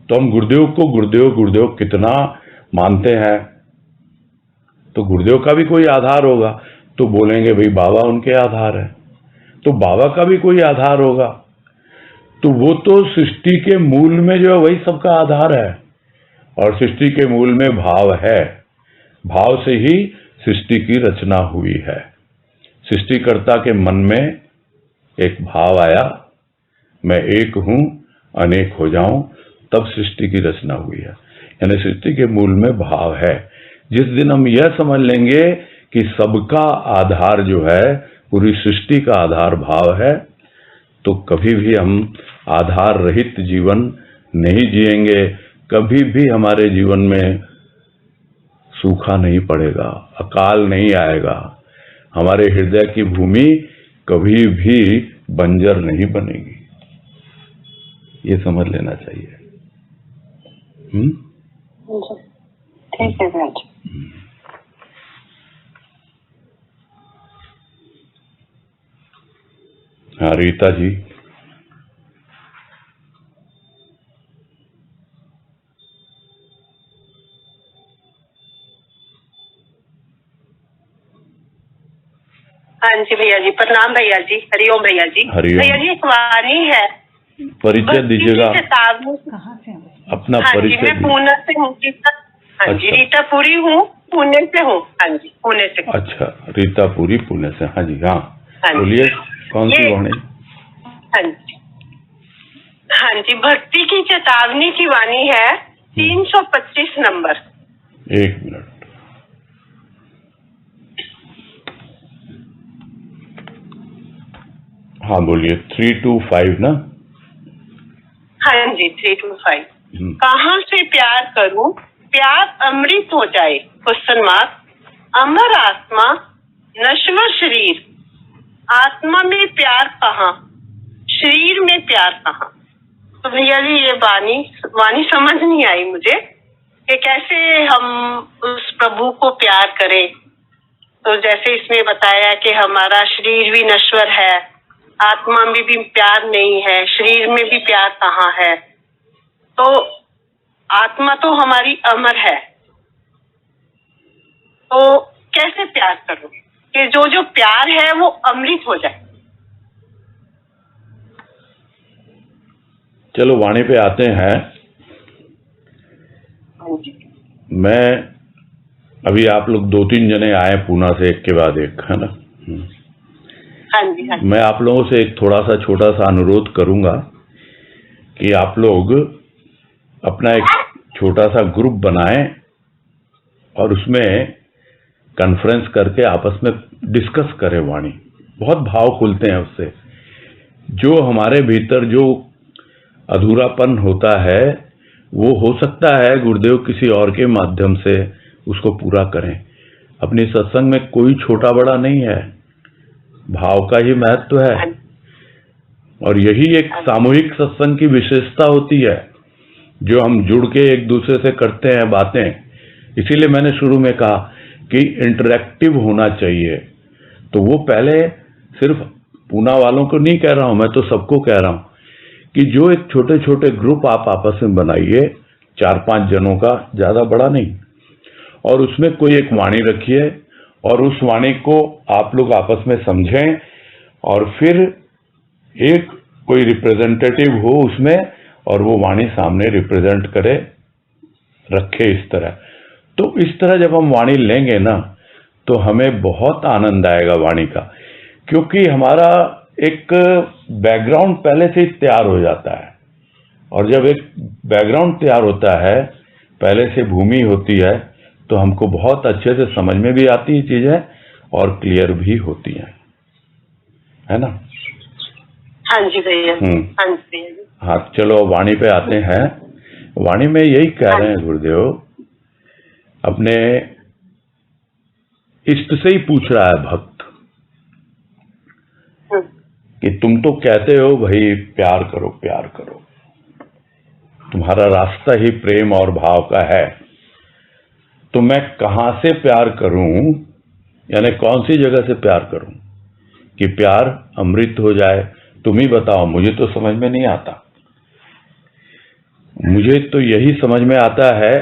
तो हम गुरुदेव को गुरुदेव कितना मानते हैं, तो गुरुदेव का भी कोई आधार होगा। तो बोलेंगे भाई बाबा उनके आधार है। तो बाबा का भी कोई आधार होगा। तो वो तो सृष्टि के मूल में जो है वही सबका आधार है, और सृष्टि के मूल में भाव है। भाव से ही सृष्टि की रचना हुई है। सृष्टिकर्ता के मन में एक भाव आया, मैं एक हूं अनेक हो जाऊं, तब सृष्टि की रचना हुई है। यानी सृष्टि के मूल में भाव है। जिस दिन हम यह समझ लेंगे कि सबका आधार जो है, पूरी सृष्टि का आधार भाव है, तो कभी भी हम आधार रहित जीवन नहीं जिएंगे। कभी भी हमारे जीवन में सूखा नहीं पड़ेगा, अकाल नहीं आएगा, हमारे हृदय की भूमि कभी भी बंजर नहीं बनेगी। ये समझ लेना चाहिए। ठीक है भैया जी। हाँ रीता जी। हाँ जी भैया जी, प्रणाम भैया जी, हरिओम भैया जी। हरिओम। भैया जी एक वाणी है, परिचय दीजिएगा, चेतावनी। अपना हाँ जी, परिचय मैं पुणे से हूँ रीता। हाँ जी, अच्छा। रीतापुरी हूँ, पुणे से हूँ। हाँ जी, पुणे से। अच्छा, रीतापुरी पुणे से। हाँ जी। हाँ हाँ जी। बोलिए, कौन सी वाणी? हाँ जी, हाँ जी, भक्ति की चेतावनी की वाणी है, 325 नंबर। एक मिनट। हाँ बोलिए। 325 ना? हाँ जी, 325। हम्म। कहाँ से प्यार करूं, प्यार अमृत हो जाए, क्वेश्चन मार्क। अमर आत्मा, नश्वर शरीर, आत्मा में प्यार कहाँ, शरीर में प्यार कहाँ। तो भैया जी ये वाणी समझ नहीं आई मुझे कि कैसे हम उस प्रभु को प्यार करें। तो जैसे इसमें बताया कि हमारा शरीर भी नश्वर है, आत्मा में भी प्यार नहीं है, शरीर में भी प्यार कहाँ है। तो आत्मा तो हमारी अमर है, तो कैसे प्यार करूं कि जो प्यार है वो अमृत हो जाए। चलो वाणी पे आते हैं। मैं अभी आप लोग 2-3 जने आए पूना से, एक के बाद एक, है ना? हाँ जी, हाँ जी। मैं आप लोगों से एक थोड़ा सा छोटा सा अनुरोध करूंगा कि आप लोग अपना एक छोटा सा ग्रुप बनाएं और उसमें कॉन्फ्रेंस करके आपस में डिस्कस करें वाणी। बहुत भाव खुलते हैं उससे। जो हमारे भीतर जो अधूरापन होता है, वो हो सकता है गुरुदेव किसी और के माध्यम से उसको पूरा करें। अपनी सत्संग में कोई छोटा बड़ा नहीं है, भाव का ही महत्व है। और यही एक सामूहिक सत्संग की विशेषता होती है, जो हम जुड़ के एक दूसरे से करते हैं बातें। इसीलिए मैंने शुरू में कहा कि इंटरैक्टिव होना चाहिए। तो वो पहले सिर्फ पूना वालों को नहीं कह रहा हूं, मैं तो सबको कह रहा हूं कि जो एक छोटे छोटे ग्रुप आप आपस में बनाइए, 4-5 जनों का, ज्यादा बड़ा नहीं, और उसमें कोई एक वाणी रखिए और उस वाणी को आप लोग आपस में समझें, और फिर एक कोई रिप्रेजेंटेटिव हो उसमें और वो वाणी सामने रिप्रेजेंट करे, रखे इस तरह। तो इस तरह जब हम वाणी लेंगे ना, तो हमें बहुत आनंद आएगा वाणी का, क्योंकि हमारा एक बैकग्राउंड पहले से ही तैयार हो जाता है। और जब एक बैकग्राउंड तैयार होता है, पहले से भूमि होती है, तो हमको बहुत अच्छे से समझ में भी आती है चीजें और क्लियर भी होती हैं, है ना? हाँ जी भैया। हाँ जी भैया। हाँ चलो वाणी पे आते हैं। वाणी में यही कह रहे हैं गुरुदेव, अपने इष्ट से ही पूछ रहा है भक्त कि तुम तो कहते हो भाई प्यार करो प्यार करो, तुम्हारा रास्ता ही प्रेम और भाव का है, तो मैं कहां से प्यार करूं, यानी कौन सी जगह से प्यार करूं कि प्यार अमृत हो जाए? तुम ही बताओ, मुझे तो समझ में नहीं आता। मुझे तो यही समझ में आता है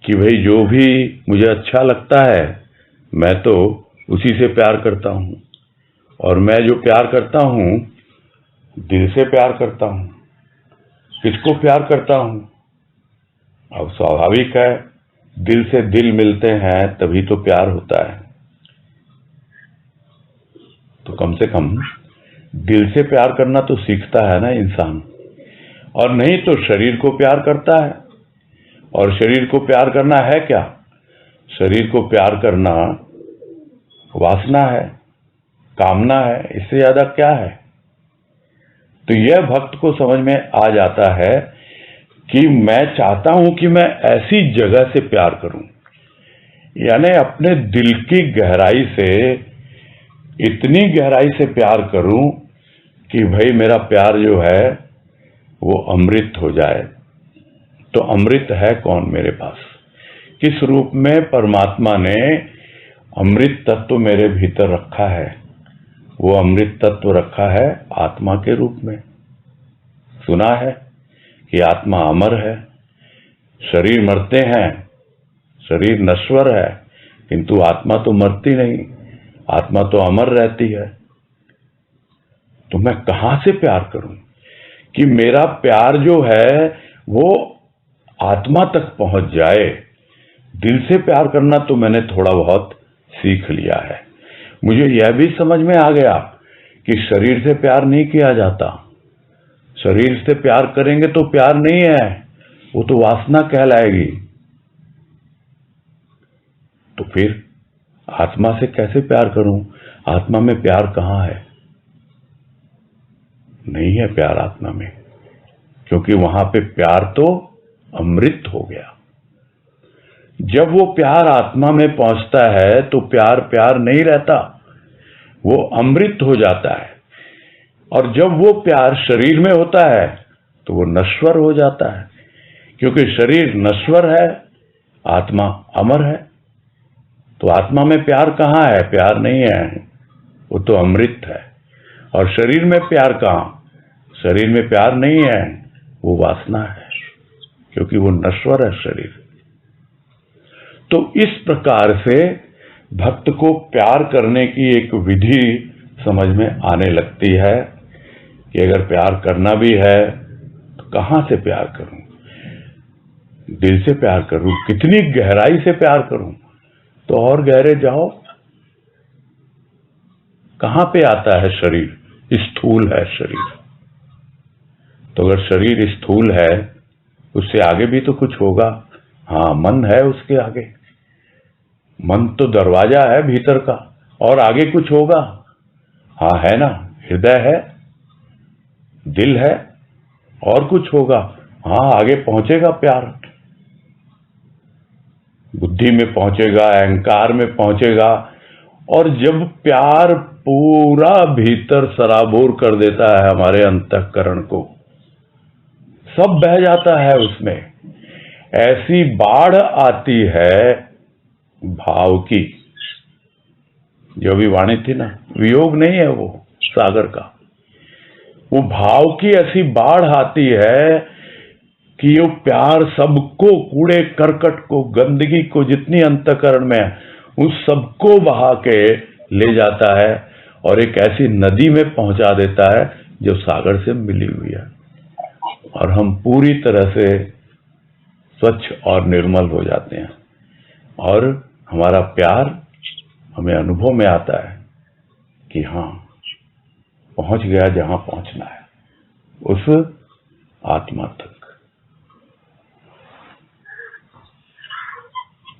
कि भाई जो भी मुझे अच्छा लगता है, मैं तो उसी से प्यार करता हूं, और मैं जो प्यार करता हूं दिल से प्यार करता हूं। किसको प्यार करता हूं? अब स्वाभाविक है, दिल से दिल मिलते हैं तभी तो प्यार होता है। तो कम से कम दिल से प्यार करना तो सीखता है ना इंसान, और नहीं तो शरीर को प्यार करता है। और शरीर को प्यार करना है क्या? शरीर को प्यार करना वासना है, कामना है, इससे ज्यादा क्या है? तो यह भक्त को समझ में आ जाता है कि मैं चाहता हूं कि मैं ऐसी जगह से प्यार करूं, यानी अपने दिल की गहराई से, इतनी गहराई से प्यार करूं कि भाई मेरा प्यार जो है वो अमृत हो जाए। तो अमृत है कौन मेरे पास? किस रूप में परमात्मा ने अमृत तत्व मेरे भीतर रखा है? वो अमृत तत्व रखा है आत्मा के रूप में। सुना है कि आत्मा अमर है, शरीर मरते हैं, शरीर नश्वर है, किंतु आत्मा तो मरती नहीं, आत्मा तो अमर रहती है। तो मैं कहां से प्यार करूं कि मेरा प्यार जो है वो आत्मा तक पहुंच जाए? दिल से प्यार करना तो मैंने थोड़ा बहुत सीख लिया है। मुझे यह भी समझ में आ गया कि शरीर से प्यार नहीं किया जाता। शरीर से प्यार करेंगे तो प्यार नहीं है, वो तो वासना कहलाएगी। तो फिर आत्मा से कैसे प्यार करूं? आत्मा में प्यार कहां है? नहीं है प्यार आत्मा में, क्योंकि वहां पे प्यार तो अमृत हो गया। जब वो प्यार आत्मा में पहुंचता है तो प्यार प्यार नहीं रहता, वो अमृत हो जाता है। और जब वो प्यार शरीर में होता है तो वो नश्वर हो जाता है, क्योंकि शरीर नश्वर है, आत्मा अमर है। तो आत्मा में प्यार कहां है? प्यार नहीं है, वो तो अमृत है। और शरीर में प्यार कहां? शरीर में प्यार नहीं है, वो वासना है, क्योंकि वो नश्वर है शरीर। तो इस प्रकार से भक्त को प्यार करने की एक विधि समझ में आने लगती है कि अगर प्यार करना भी है तो कहां से प्यार करूं? दिल से प्यार करूं, कितनी गहराई से प्यार करूं? तो और गहरे जाओ। कहां पे आता है शरीर? स्थूल है शरीर। तो अगर शरीर स्थूल है, उससे आगे भी तो कुछ होगा। हाँ, मन है उसके आगे। मन तो दरवाजा है भीतर का, और आगे कुछ होगा। हाँ है ना, हृदय है, दिल है, और कुछ होगा। हाँ, आगे पहुंचेगा प्यार, बुद्धि में पहुंचेगा, अहंकार में पहुंचेगा। और जब प्यार पूरा भीतर सराबोर कर देता है हमारे अंतःकरण को, सब बह जाता है उसमें। ऐसी बाढ़ आती है भाव की, जो भी वाणी थी ना, वियोग नहीं है वो सागर का, वो भाव की ऐसी बाढ़ आती है कि ये प्यार सबको, कूड़े करकट को, गंदगी को, जितनी अंतःकरण में है, उस सबको बहा के ले जाता है और एक ऐसी नदी में पहुंचा देता है जो सागर से मिली हुई है। और हम पूरी तरह से स्वच्छ और निर्मल हो जाते हैं, और हमारा प्यार हमें अनुभव में आता है कि हाँ, पहुंच गया जहां पहुंचना है, उस आत्मा तक।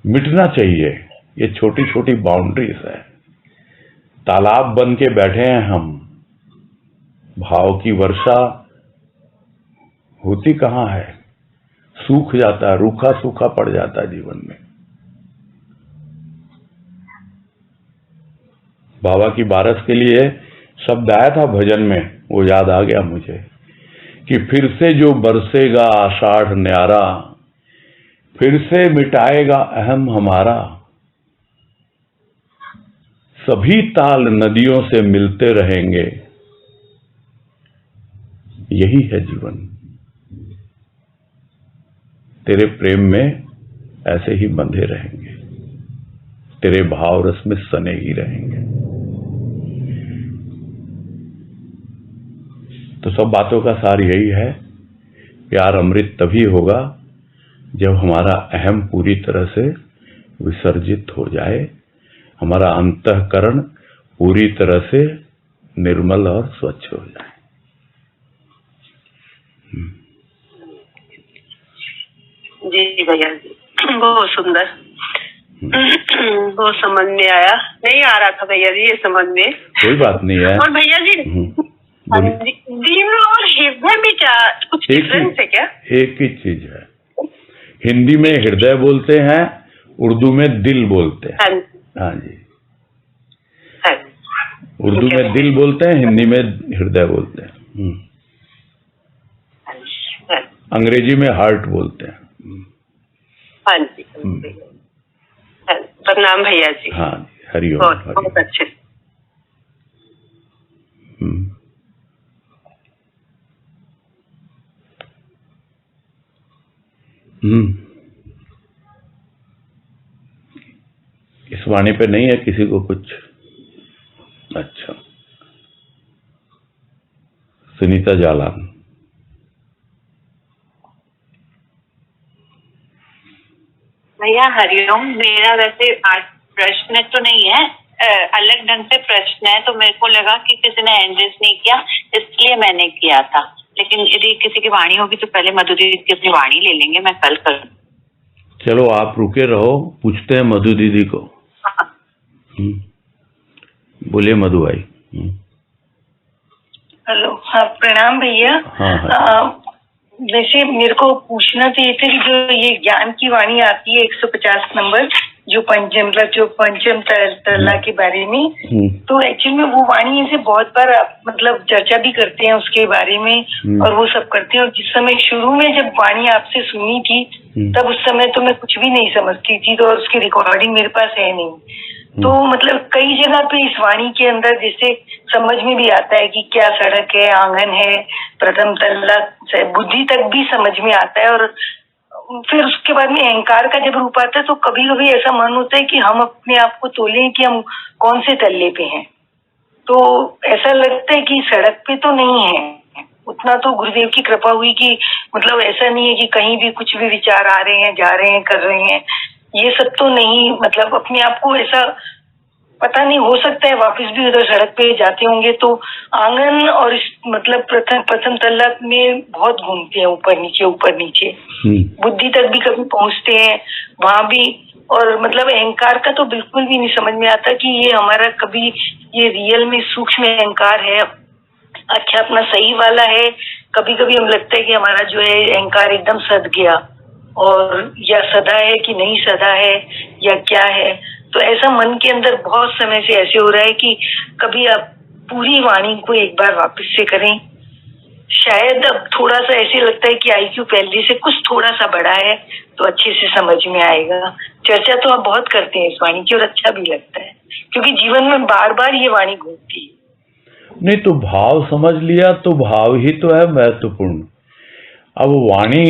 मिटना चाहिए ये छोटी छोटी बाउंड्रीज है। तालाब बन के बैठे हैं हम, भाव की वर्षा होती कहां है? सूख जाता है, रूखा सूखा पड़ जाता है जीवन में। बाबा की बारस के लिए शब्द आया था भजन में, वो याद आ गया मुझे कि फिर से जो बरसेगा आषाढ़ न्यारा, फिर से मिटाएगा अहम हमारा। सभी ताल नदियों से मिलते रहेंगे, यही है जीवन। तेरे प्रेम में ऐसे ही बंधे रहेंगे, तेरे भाव रस में सने ही रहेंगे। तो सब बातों का सार यही है, प्यार अमृत तभी होगा जब हमारा अहम पूरी तरह से विसर्जित हो जाए, हमारा अंतःकरण पूरी तरह से निर्मल और स्वच्छ हो जाए। जी भैया जी, बहुत सुंदर। बहुत समझ में आया, नहीं आ रहा था भैया जी ये समझ में। कोई बात नहीं है। और भैया जी बोलिए। दिल और हृदय में क्या कुछ डिफरेंस है क्या? एक ही चीज है। हिंदी में हृदय बोलते हैं, उर्दू में दिल बोलते हैं। हाँ जी, उर्दू में दिल बोलते हैं, हिंदी में हृदय बोलते हैं। अंग्रेजी में हार्ट बोलते हैं। हाँ जी, प्रणाम भैया जी। हाँ जी, हरिओम। बहुत अच्छे। इस वाणी पे नहीं है किसी को कुछ? अच्छा, सुनीता जालान। भैया हरिओम। मेरा वैसे आज प्रश्न तो नहीं है, अलग ढंग से प्रश्न है, तो मेरे को लगा कि किसी ने एंड्रेस नहीं किया इसलिए मैंने किया था। लेकिन यदि किसी की वाणी होगी तो पहले मधु दीदी की अपनी वाणी ले लेंगे, मैं कल कर। चलो आप रुके रहो, पूछते हैं मधु दीदी को। बोलिए मधु भाई। हेलो, हाँ प्रणाम भैया। हाँ। वैसे मेरे को पूछना चाहिए था कि जो ये ज्ञान की वाणी आती है 150 नंबर, जो पंचम तरला के बारे में, तो एक्चुअली में वो वाणी ऐसे बहुत बार मतलब चर्चा भी करते हैं उसके बारे में और वो सब करते हैं। और जिस समय शुरू में जब वाणी आपसे सुनी थी तब उस समय तो मैं कुछ भी नहीं समझती थी, तो उसकी रिकॉर्डिंग मेरे पास है नहीं। तो मतलब कई जगह पे इस वाणी के अंदर जैसे समझ में भी आता है कि क्या सड़क है, आंगन है, प्रथम तल्ला से बुद्धि तक भी समझ में आता है। और फिर उसके बाद में अहंकार का जब रूप आता है तो कभी कभी ऐसा मन होता है कि हम अपने आप को तोलें कि हम कौन से तल्ले पे हैं। तो ऐसा लगता है कि सड़क पे तो नहीं है, उतना तो गुरुदेव की कृपा हुई कि मतलब ऐसा नहीं है कि कहीं भी कुछ भी विचार आ रहे हैं, जा रहे हैं, कर रहे हैं, ये सब तो नहीं। मतलब अपने आप को ऐसा पता नहीं, हो सकता है वापस भी उधर सड़क पे जाते होंगे तो आंगन और इस मतलब प्रथम तल्ला में बहुत घूमते हैं, ऊपर नीचे बुद्धि तक भी कभी पहुंचते हैं वहां भी। और मतलब अहंकार का तो बिल्कुल भी नहीं समझ में आता कि ये हमारा कभी ये रियल में सूक्ष्म अहंकार है, अच्छा अपना सही वाला है। कभी कभी हम लगता है कि हमारा जो है अहंकार एकदम सद गया, और या सदा है कि नहीं सदा है या क्या है। तो ऐसा मन के अंदर बहुत समय से ऐसे हो रहा है कि कभी आप पूरी वाणी को एक बार वापस से करें। शायद अब थोड़ा सा ऐसे लगता है कि IQ पहले से कुछ थोड़ा सा बड़ा है तो अच्छे से समझ में आएगा। चर्चा तो आप बहुत करते हैं इस वाणी की और अच्छा भी लगता है क्योंकि जीवन में बार बार ये वाणी घूमती है। नहीं तो भाव समझ लिया तो भाव ही तो है महत्वपूर्ण। अब वाणी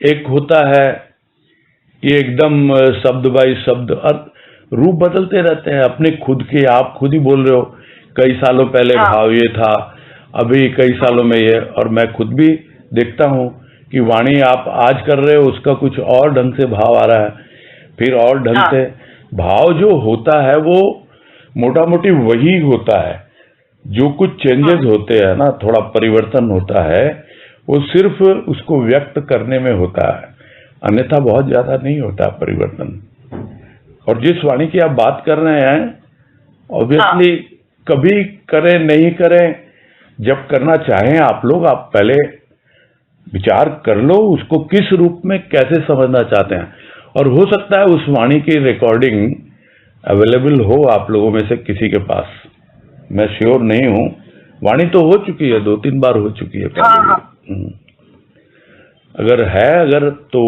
एक होता है, ये एकदम शब्द बाई शब्द और रूप बदलते रहते हैं अपने खुद के। आप खुद ही बोल रहे हो कई सालों पहले भाव ये था, अभी कई सालों में ये। और मैं खुद भी देखता हूँ कि वाणी आप आज कर रहे हो उसका कुछ और ढंग से भाव आ रहा है, फिर और ढंग से भाव जो होता है वो मोटा मोटी वही होता है। जो कुछ चेंजेस होते हैं ना, थोड़ा परिवर्तन होता है, वो सिर्फ उसको व्यक्त करने में होता है, अन्यथा बहुत ज्यादा नहीं होता परिवर्तन। और जिस वाणी की आप बात कर रहे हैं ऑब्वियसली कभी करें नहीं करें, जब करना चाहें आप लोग, आप पहले विचार कर लो उसको किस रूप में कैसे समझना चाहते हैं। और हो सकता है उस वाणी की रिकॉर्डिंग अवेलेबल हो आप लोगों में से किसी के पास, मैं श्योर नहीं हूं। वाणी तो हो चुकी है, 2-3 बार हो चुकी है पहले। अगर है तो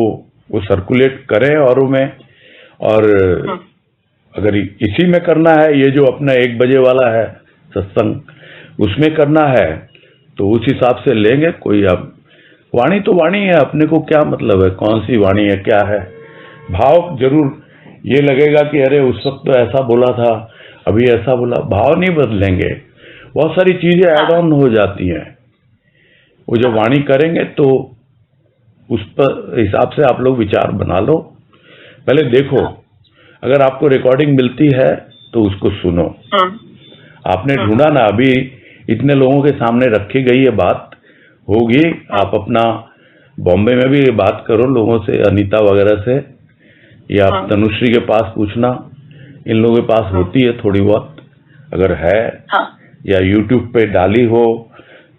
वो सर्कुलेट करें औरों में। और अगर इसी में करना है, ये जो अपना 1 बजे वाला है सत्संग, उसमें करना है तो उस हिसाब से लेंगे। कोई अब वाणी तो वाणी है, अपने को क्या मतलब है कौन सी वाणी है क्या है। भाव जरूर ये लगेगा कि अरे उस वक्त तो ऐसा बोला था, अभी ऐसा बोला, भाव नहीं बदलेंगे, बहुत सारी चीजें ऐड ऑन हो जाती हैं। वो जो वाणी करेंगे तो उस पर हिसाब से आप लोग विचार बना लो। पहले देखो, अगर आपको रिकॉर्डिंग मिलती है तो उसको सुनो। आपने ढूंढा ना, अभी इतने लोगों के सामने रखी गई ये बात होगी। आप अपना बॉम्बे में भी ये बात करो लोगों से, अनीता वगैरह से, या तनुश्री के पास पूछना, इन लोगों के पास होती है थोड़ी बहुत, अगर है, या यूट्यूब पे डाली हो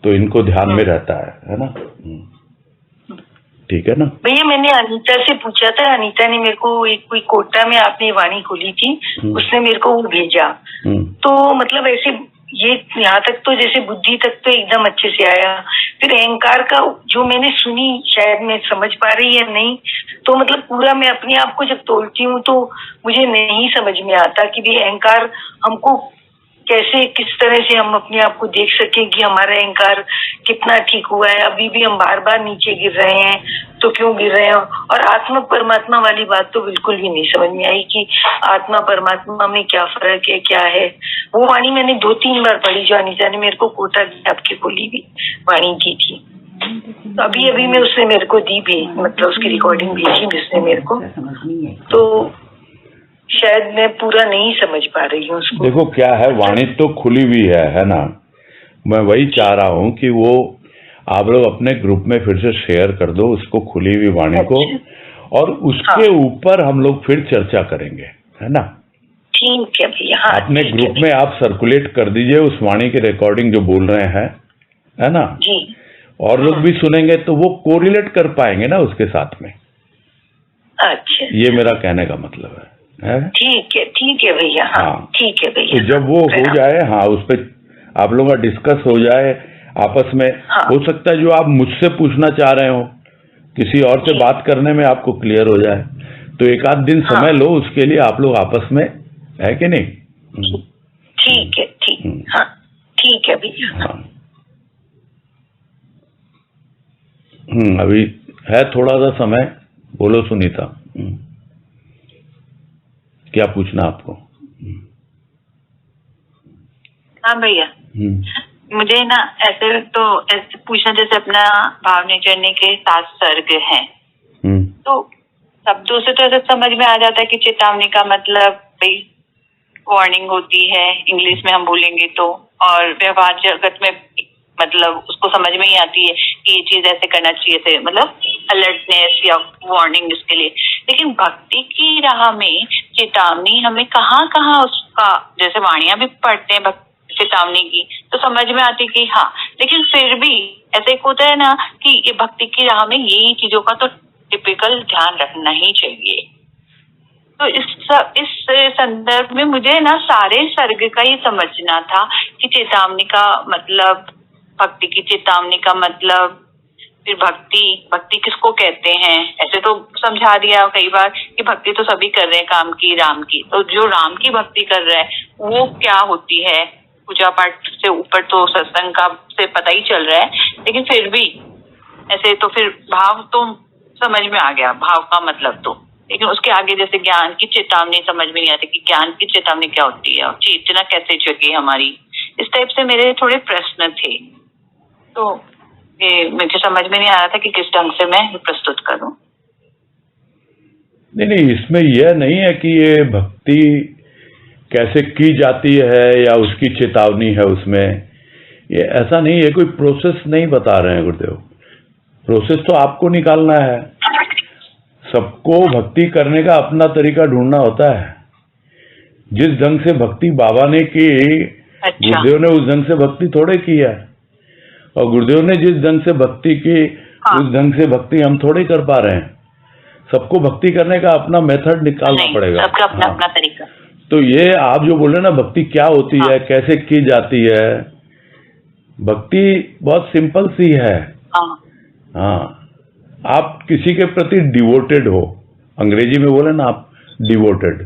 तो इनको ध्यान में रहता है ना। ठीक है ना भैया? मैंने अनीता से पूछा था, अनीता ने मेरे को एक कोई कोटा में आपने वाणी खोली थी, उसने मेरे को वो भेजा। तो मतलब ऐसे ये यहाँ तक तो जैसे बुद्धि तक तो एकदम अच्छे से आया, फिर अहंकार का जो मैंने सुनी, शायद मैं समझ पा रही है नहीं, तो मतलब पूरा मैं अपने आप को जब तोलती हूँ तो मुझे नहीं समझ में आता कि भी अहंकार हमको कैसे, किस तरह से हम अपने आप को देख सके कि हमारा अहंकार कितना ठीक हुआ है। अभी भी हम बार बार नीचे गिर रहे हैं, तो क्यों गिर रहे हैं? और आत्मा परमात्मा वाली बात तो बिल्कुल भी नहीं समझ में आई कि आत्मा परमात्मा में क्या फर्क है, क्या है। वो वाणी मैंने 2-3 बार पढ़ी जो अनीता ने मेरे को कोटा की आपकी खोली भी वाणी की थी। तो अभी मैं उसने मेरे को दी भी, मतलब उसकी रिकॉर्डिंग भेजी उसने मेरे को, तो शायद मैं पूरा नहीं समझ पा रही हूँ उसको। देखो क्या है, वाणी तो खुली हुई है ना। मैं वही चाह रहा हूँ कि वो आप लोग अपने ग्रुप में फिर से शेयर कर दो उसको, खुली हुई वाणी को, और उसके ऊपर हम लोग फिर चर्चा करेंगे, है ना? ठीक है भैया। अपने ग्रुप में आप सर्कुलेट कर दीजिए उस वाणी की रिकॉर्डिंग जो बोल रहे हैं, है ना जी? और लोग भी सुनेंगे तो वो कोरिलेट कर पाएंगे ना उसके साथ में। अच्छा, ये मेरा कहने का मतलब है। ठीक है भैया। हाँ ठीक है भैया। तो जब वो हो जाए, हाँ, उस पर आप लोगों का डिस्कस हो जाए आपस में, हो सकता है जो आप मुझसे पूछना चाह रहे हो किसी और से बात करने में आपको क्लियर हो जाए, तो एक आध दिन समय लो उसके लिए आप लोग आपस में, है कि नहीं? ठीक है, ठीक है भैया। अभी है थोड़ा सा समय, बोलो सुनीता, क्या पूछना आपको? हाँ भैया, मुझे ना ऐसे पूछना, जैसे अपना भाव निचरने के 7 सर्ग हैं, तो शब्दों से तो ऐसे समझ में आ जाता है कि चेतावनी का मतलब भाई वार्निंग होती है, इंग्लिश में हम बोलेंगे तो, और व्यवहार जगत में मतलब उसको समझ में ही आती है कि ये चीज ऐसे करना चाहिए थे, मतलब अलर्टनेस या वार्निंग इसके लिए। लेकिन भक्ति की राह में चेतावनी हमें कहाँ कहाँ उसका, जैसे वाणियां भी पढ़ते हैं चेतावनी की तो समझ में आती कि हाँ, लेकिन फिर भी ऐसे एक होता है ना कि ये भक्ति की राह में यही चीजों का तो टिपिकल ध्यान रखना ही चाहिए। तो इस संदर्भ में मुझे ना सारे सर्ग का ही समझना था कि चेतावनी का मतलब, भक्ति की चेतावनी का मतलब, फिर भक्ति किसको कहते हैं। ऐसे तो समझा दिया कई बार कि भक्ति तो सभी कर रहे हैं काम की, राम की, तो जो राम की भक्ति कर रहा है वो क्या होती है। पूजा पाठ से ऊपर तो सत्संग का से पता ही चल रहा है, लेकिन फिर भी ऐसे तो फिर भाव तो समझ में आ गया, भाव का मतलब तो, लेकिन उसके आगे जैसे ज्ञान की चेतावनी समझ में नहीं आती कि ज्ञान की चेतावनी क्या होती है और चेतना कैसे जगे हमारी। इस टाइप से मेरे थोड़े प्रश्न थे, तो ये मुझे समझ में नहीं आ रहा था कि किस ढंग से मैं प्रस्तुत करूं। नहीं, इसमें यह नहीं है कि ये भक्ति कैसे की जाती है या उसकी चेतावनी है उसमें, ये ऐसा नहीं है, कोई प्रोसेस नहीं बता रहे हैं गुरुदेव। प्रोसेस तो आपको निकालना है, सबको भक्ति करने का अपना तरीका ढूंढना होता है। जिस ढंग से भक्ति बाबा ने की, गुरुदेव ने उस ढंग से भक्ति थोड़े की है, और गुरुदेव ने जिस ढंग से भक्ति की उस ढंग से भक्ति हम थोड़े कर पा रहे हैं। सबको भक्ति करने का अपना मेथड निकालना पड़ेगा, सबका अपना अपना तरीका। तो ये आप जो बोले ना भक्ति क्या होती है, कैसे की जाती है, भक्ति बहुत सिंपल सी है। हाँ, आप किसी के प्रति डिवोटेड हो, अंग्रेजी में बोले ना आप डिवोटेड,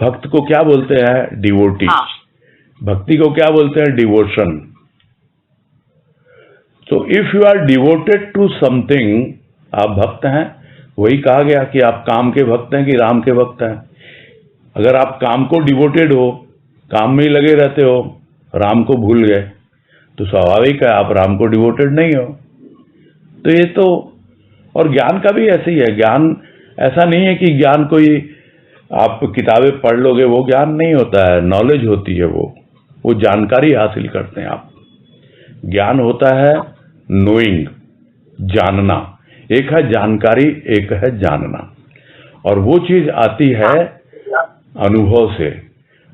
भक्त को क्या बोलते हैं? डिवोटी। भक्ति को क्या बोलते हैं? डिवोशन। तो if you are devoted to something, आप भक्त हैं। वही कहा गया कि आप काम के भक्त हैं कि राम के भक्त हैं। अगर आप काम को डिवोटेड हो, काम में ही लगे रहते हो, राम को भूल गए, तो स्वाभाविक है आप राम को डिवोटेड नहीं हो। तो ये तो, और ज्ञान का भी ऐसे ही है। ज्ञान ऐसा नहीं है कि ज्ञान कोई आप किताबें पढ़ लोगे वो ज्ञान नहीं होता है, नॉलेज होती है, वो जानकारी हासिल करते हैं आप। ज्ञान होता है नोइंग, जानना। एक है जानकारी, एक है जानना, और वो चीज आती है अनुभव से।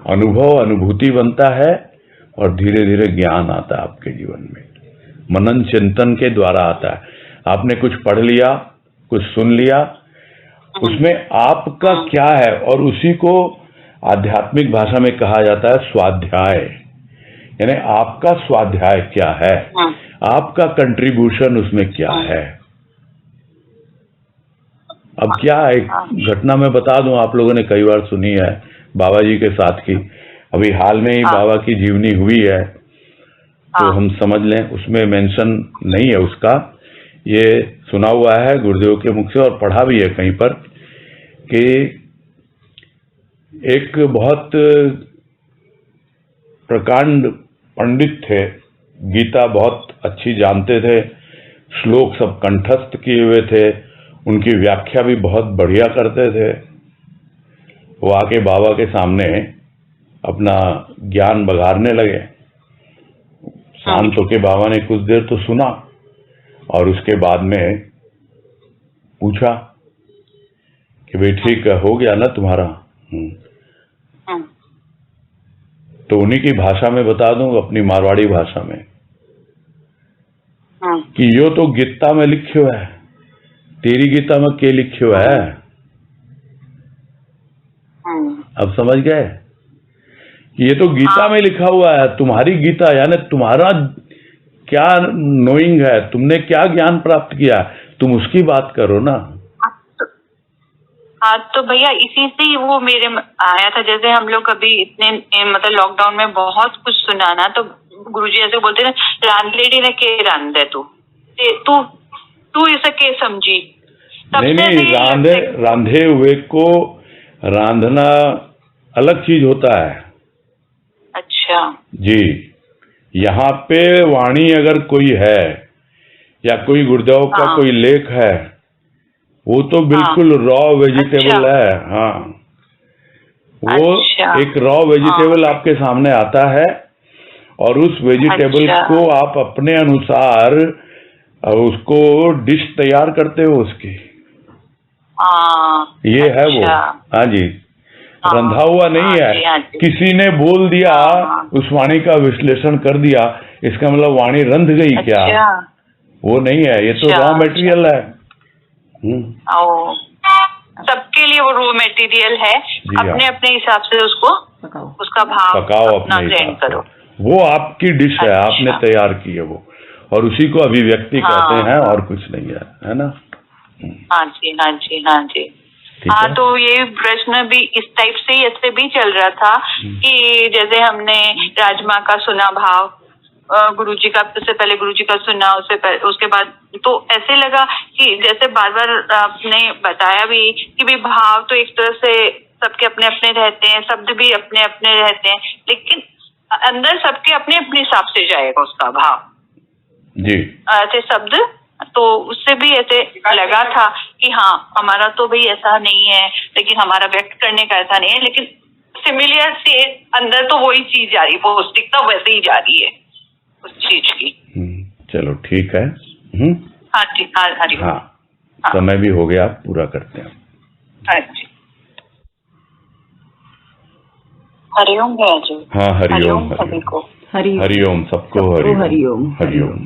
अनुभव अनुभूति बनता है और धीरे धीरे ज्ञान आता है आपके जीवन में, मनन चिंतन के द्वारा आता है। आपने कुछ पढ़ लिया, कुछ सुन लिया, उसमें आपका क्या है, और उसी को आध्यात्मिक भाषा में कहा जाता है स्वाध्याय। यानी आपका स्वाध्याय क्या है, आपका कंट्रीब्यूशन उसमें क्या है। अब क्या एक घटना मैं बता दूं, आप लोगों ने कई बार सुनी है बाबा जी के साथ की, अभी हाल में ही बाबा की जीवनी हुई है, तो हम समझ लें, उसमें मेंशन नहीं है उसका, ये सुना हुआ है गुरुदेव के मुख से और पढ़ा भी है कहीं पर, कि एक बहुत प्रकांड पंडित थे, गीता बहुत अच्छी जानते थे, श्लोक सब कंठस्थ किए हुए थे, उनकी व्याख्या भी बहुत बढ़िया करते थे। वो आके बाबा के सामने अपना ज्ञान बघारने लगे। शांत होके बाबा ने कुछ देर तो सुना और उसके बाद में पूछा कि भाई ठीक है, हो गया ना तुम्हारा? तो उन्हीं की भाषा में बता दूं, अपनी मारवाड़ी भाषा में, कि यो तो गीता में लिखियो है, तेरी गीता में क्या लिखियो है? अब समझ गए? ये तो गीता में लिखा हुआ है, तुम्हारी गीता, यानी तुम्हारा क्या नोइंग है, तुमने क्या ज्ञान प्राप्त किया, तुम उसकी बात करो ना। हाँ तो भैया इसी से ही वो मेरे आया था। जैसे हम लोग अभी इतने मतलब लॉकडाउन में बहुत कुछ सुना ना, तो गुरुजी ऐसे बोलते ना, रांधलेडी ने के रांधे तू इसे के समझी। नहीं, रांधे हुए को रांधना अलग चीज होता है। अच्छा जी, यहाँ पे वाणी अगर कोई है या कोई गुरुदेव का कोई लेख है, वो तो बिल्कुल रॉ वेजिटेबल है। हाँ, वो एक रॉ वेजिटेबल आपके सामने आता है और उस वेजिटेबल को आप अपने अनुसार उसको डिश तैयार करते हो उसकी। ये है वो। हाँ जी, रंधा हुआ नहीं है। किसी ने बोल दिया, उस वाणी का विश्लेषण कर दिया, इसका मतलब वाणी रंध गई क्या? वो नहीं है, ये तो रॉ मटेरियल है। सबके लिए वो रॉ मटेरियल है, अपने अपने हिसाब से उसको उसका भाव पकाओ, अपने ग्रहण करो। वो आपकी डिश है, आपने तैयार की है वो, और उसी को अभिव्यक्ति कहते हैं, और कुछ नहीं है ना? हाँ जी, हाँ जी, हाँ जी। हाँ, तो ये प्रश्न भी इस टाइप से ही ऐसे भी चल रहा था कि जैसे हमने राजमा का सुना भाव, गुरुजी का, उससे पहले गुरुजी का सुना, उसके बाद तो ऐसे लगा कि जैसे बार बार आपने बताया भी कि भी भाव तो एक तरह से सबके अपने अपने रहते हैं, शब्द भी अपने अपने रहते हैं, लेकिन अंदर सबके अपने अपने हिसाब से जाएगा उसका भाव जी। ऐसे शब्द, तो उससे भी ऐसे लगा था कि हाँ हमारा तो भाई ऐसा नहीं है, लेकिन हमारा व्यक्त करने का ऐसा नहीं है, लेकिन सिमिलर से अंदर तो वही चीज जा रही है, पौष्टिकता वैसे ही जा रही है उस चीज की। चलो ठीक है। हाँ ठीक, हाँ, समय भी हो गया, पूरा करते हैं। हाँ जी, हरिओम भैया जी। हाँ, हरिओम सभी को। हरिओम सबको, हरिओम हरिओम हरिओम।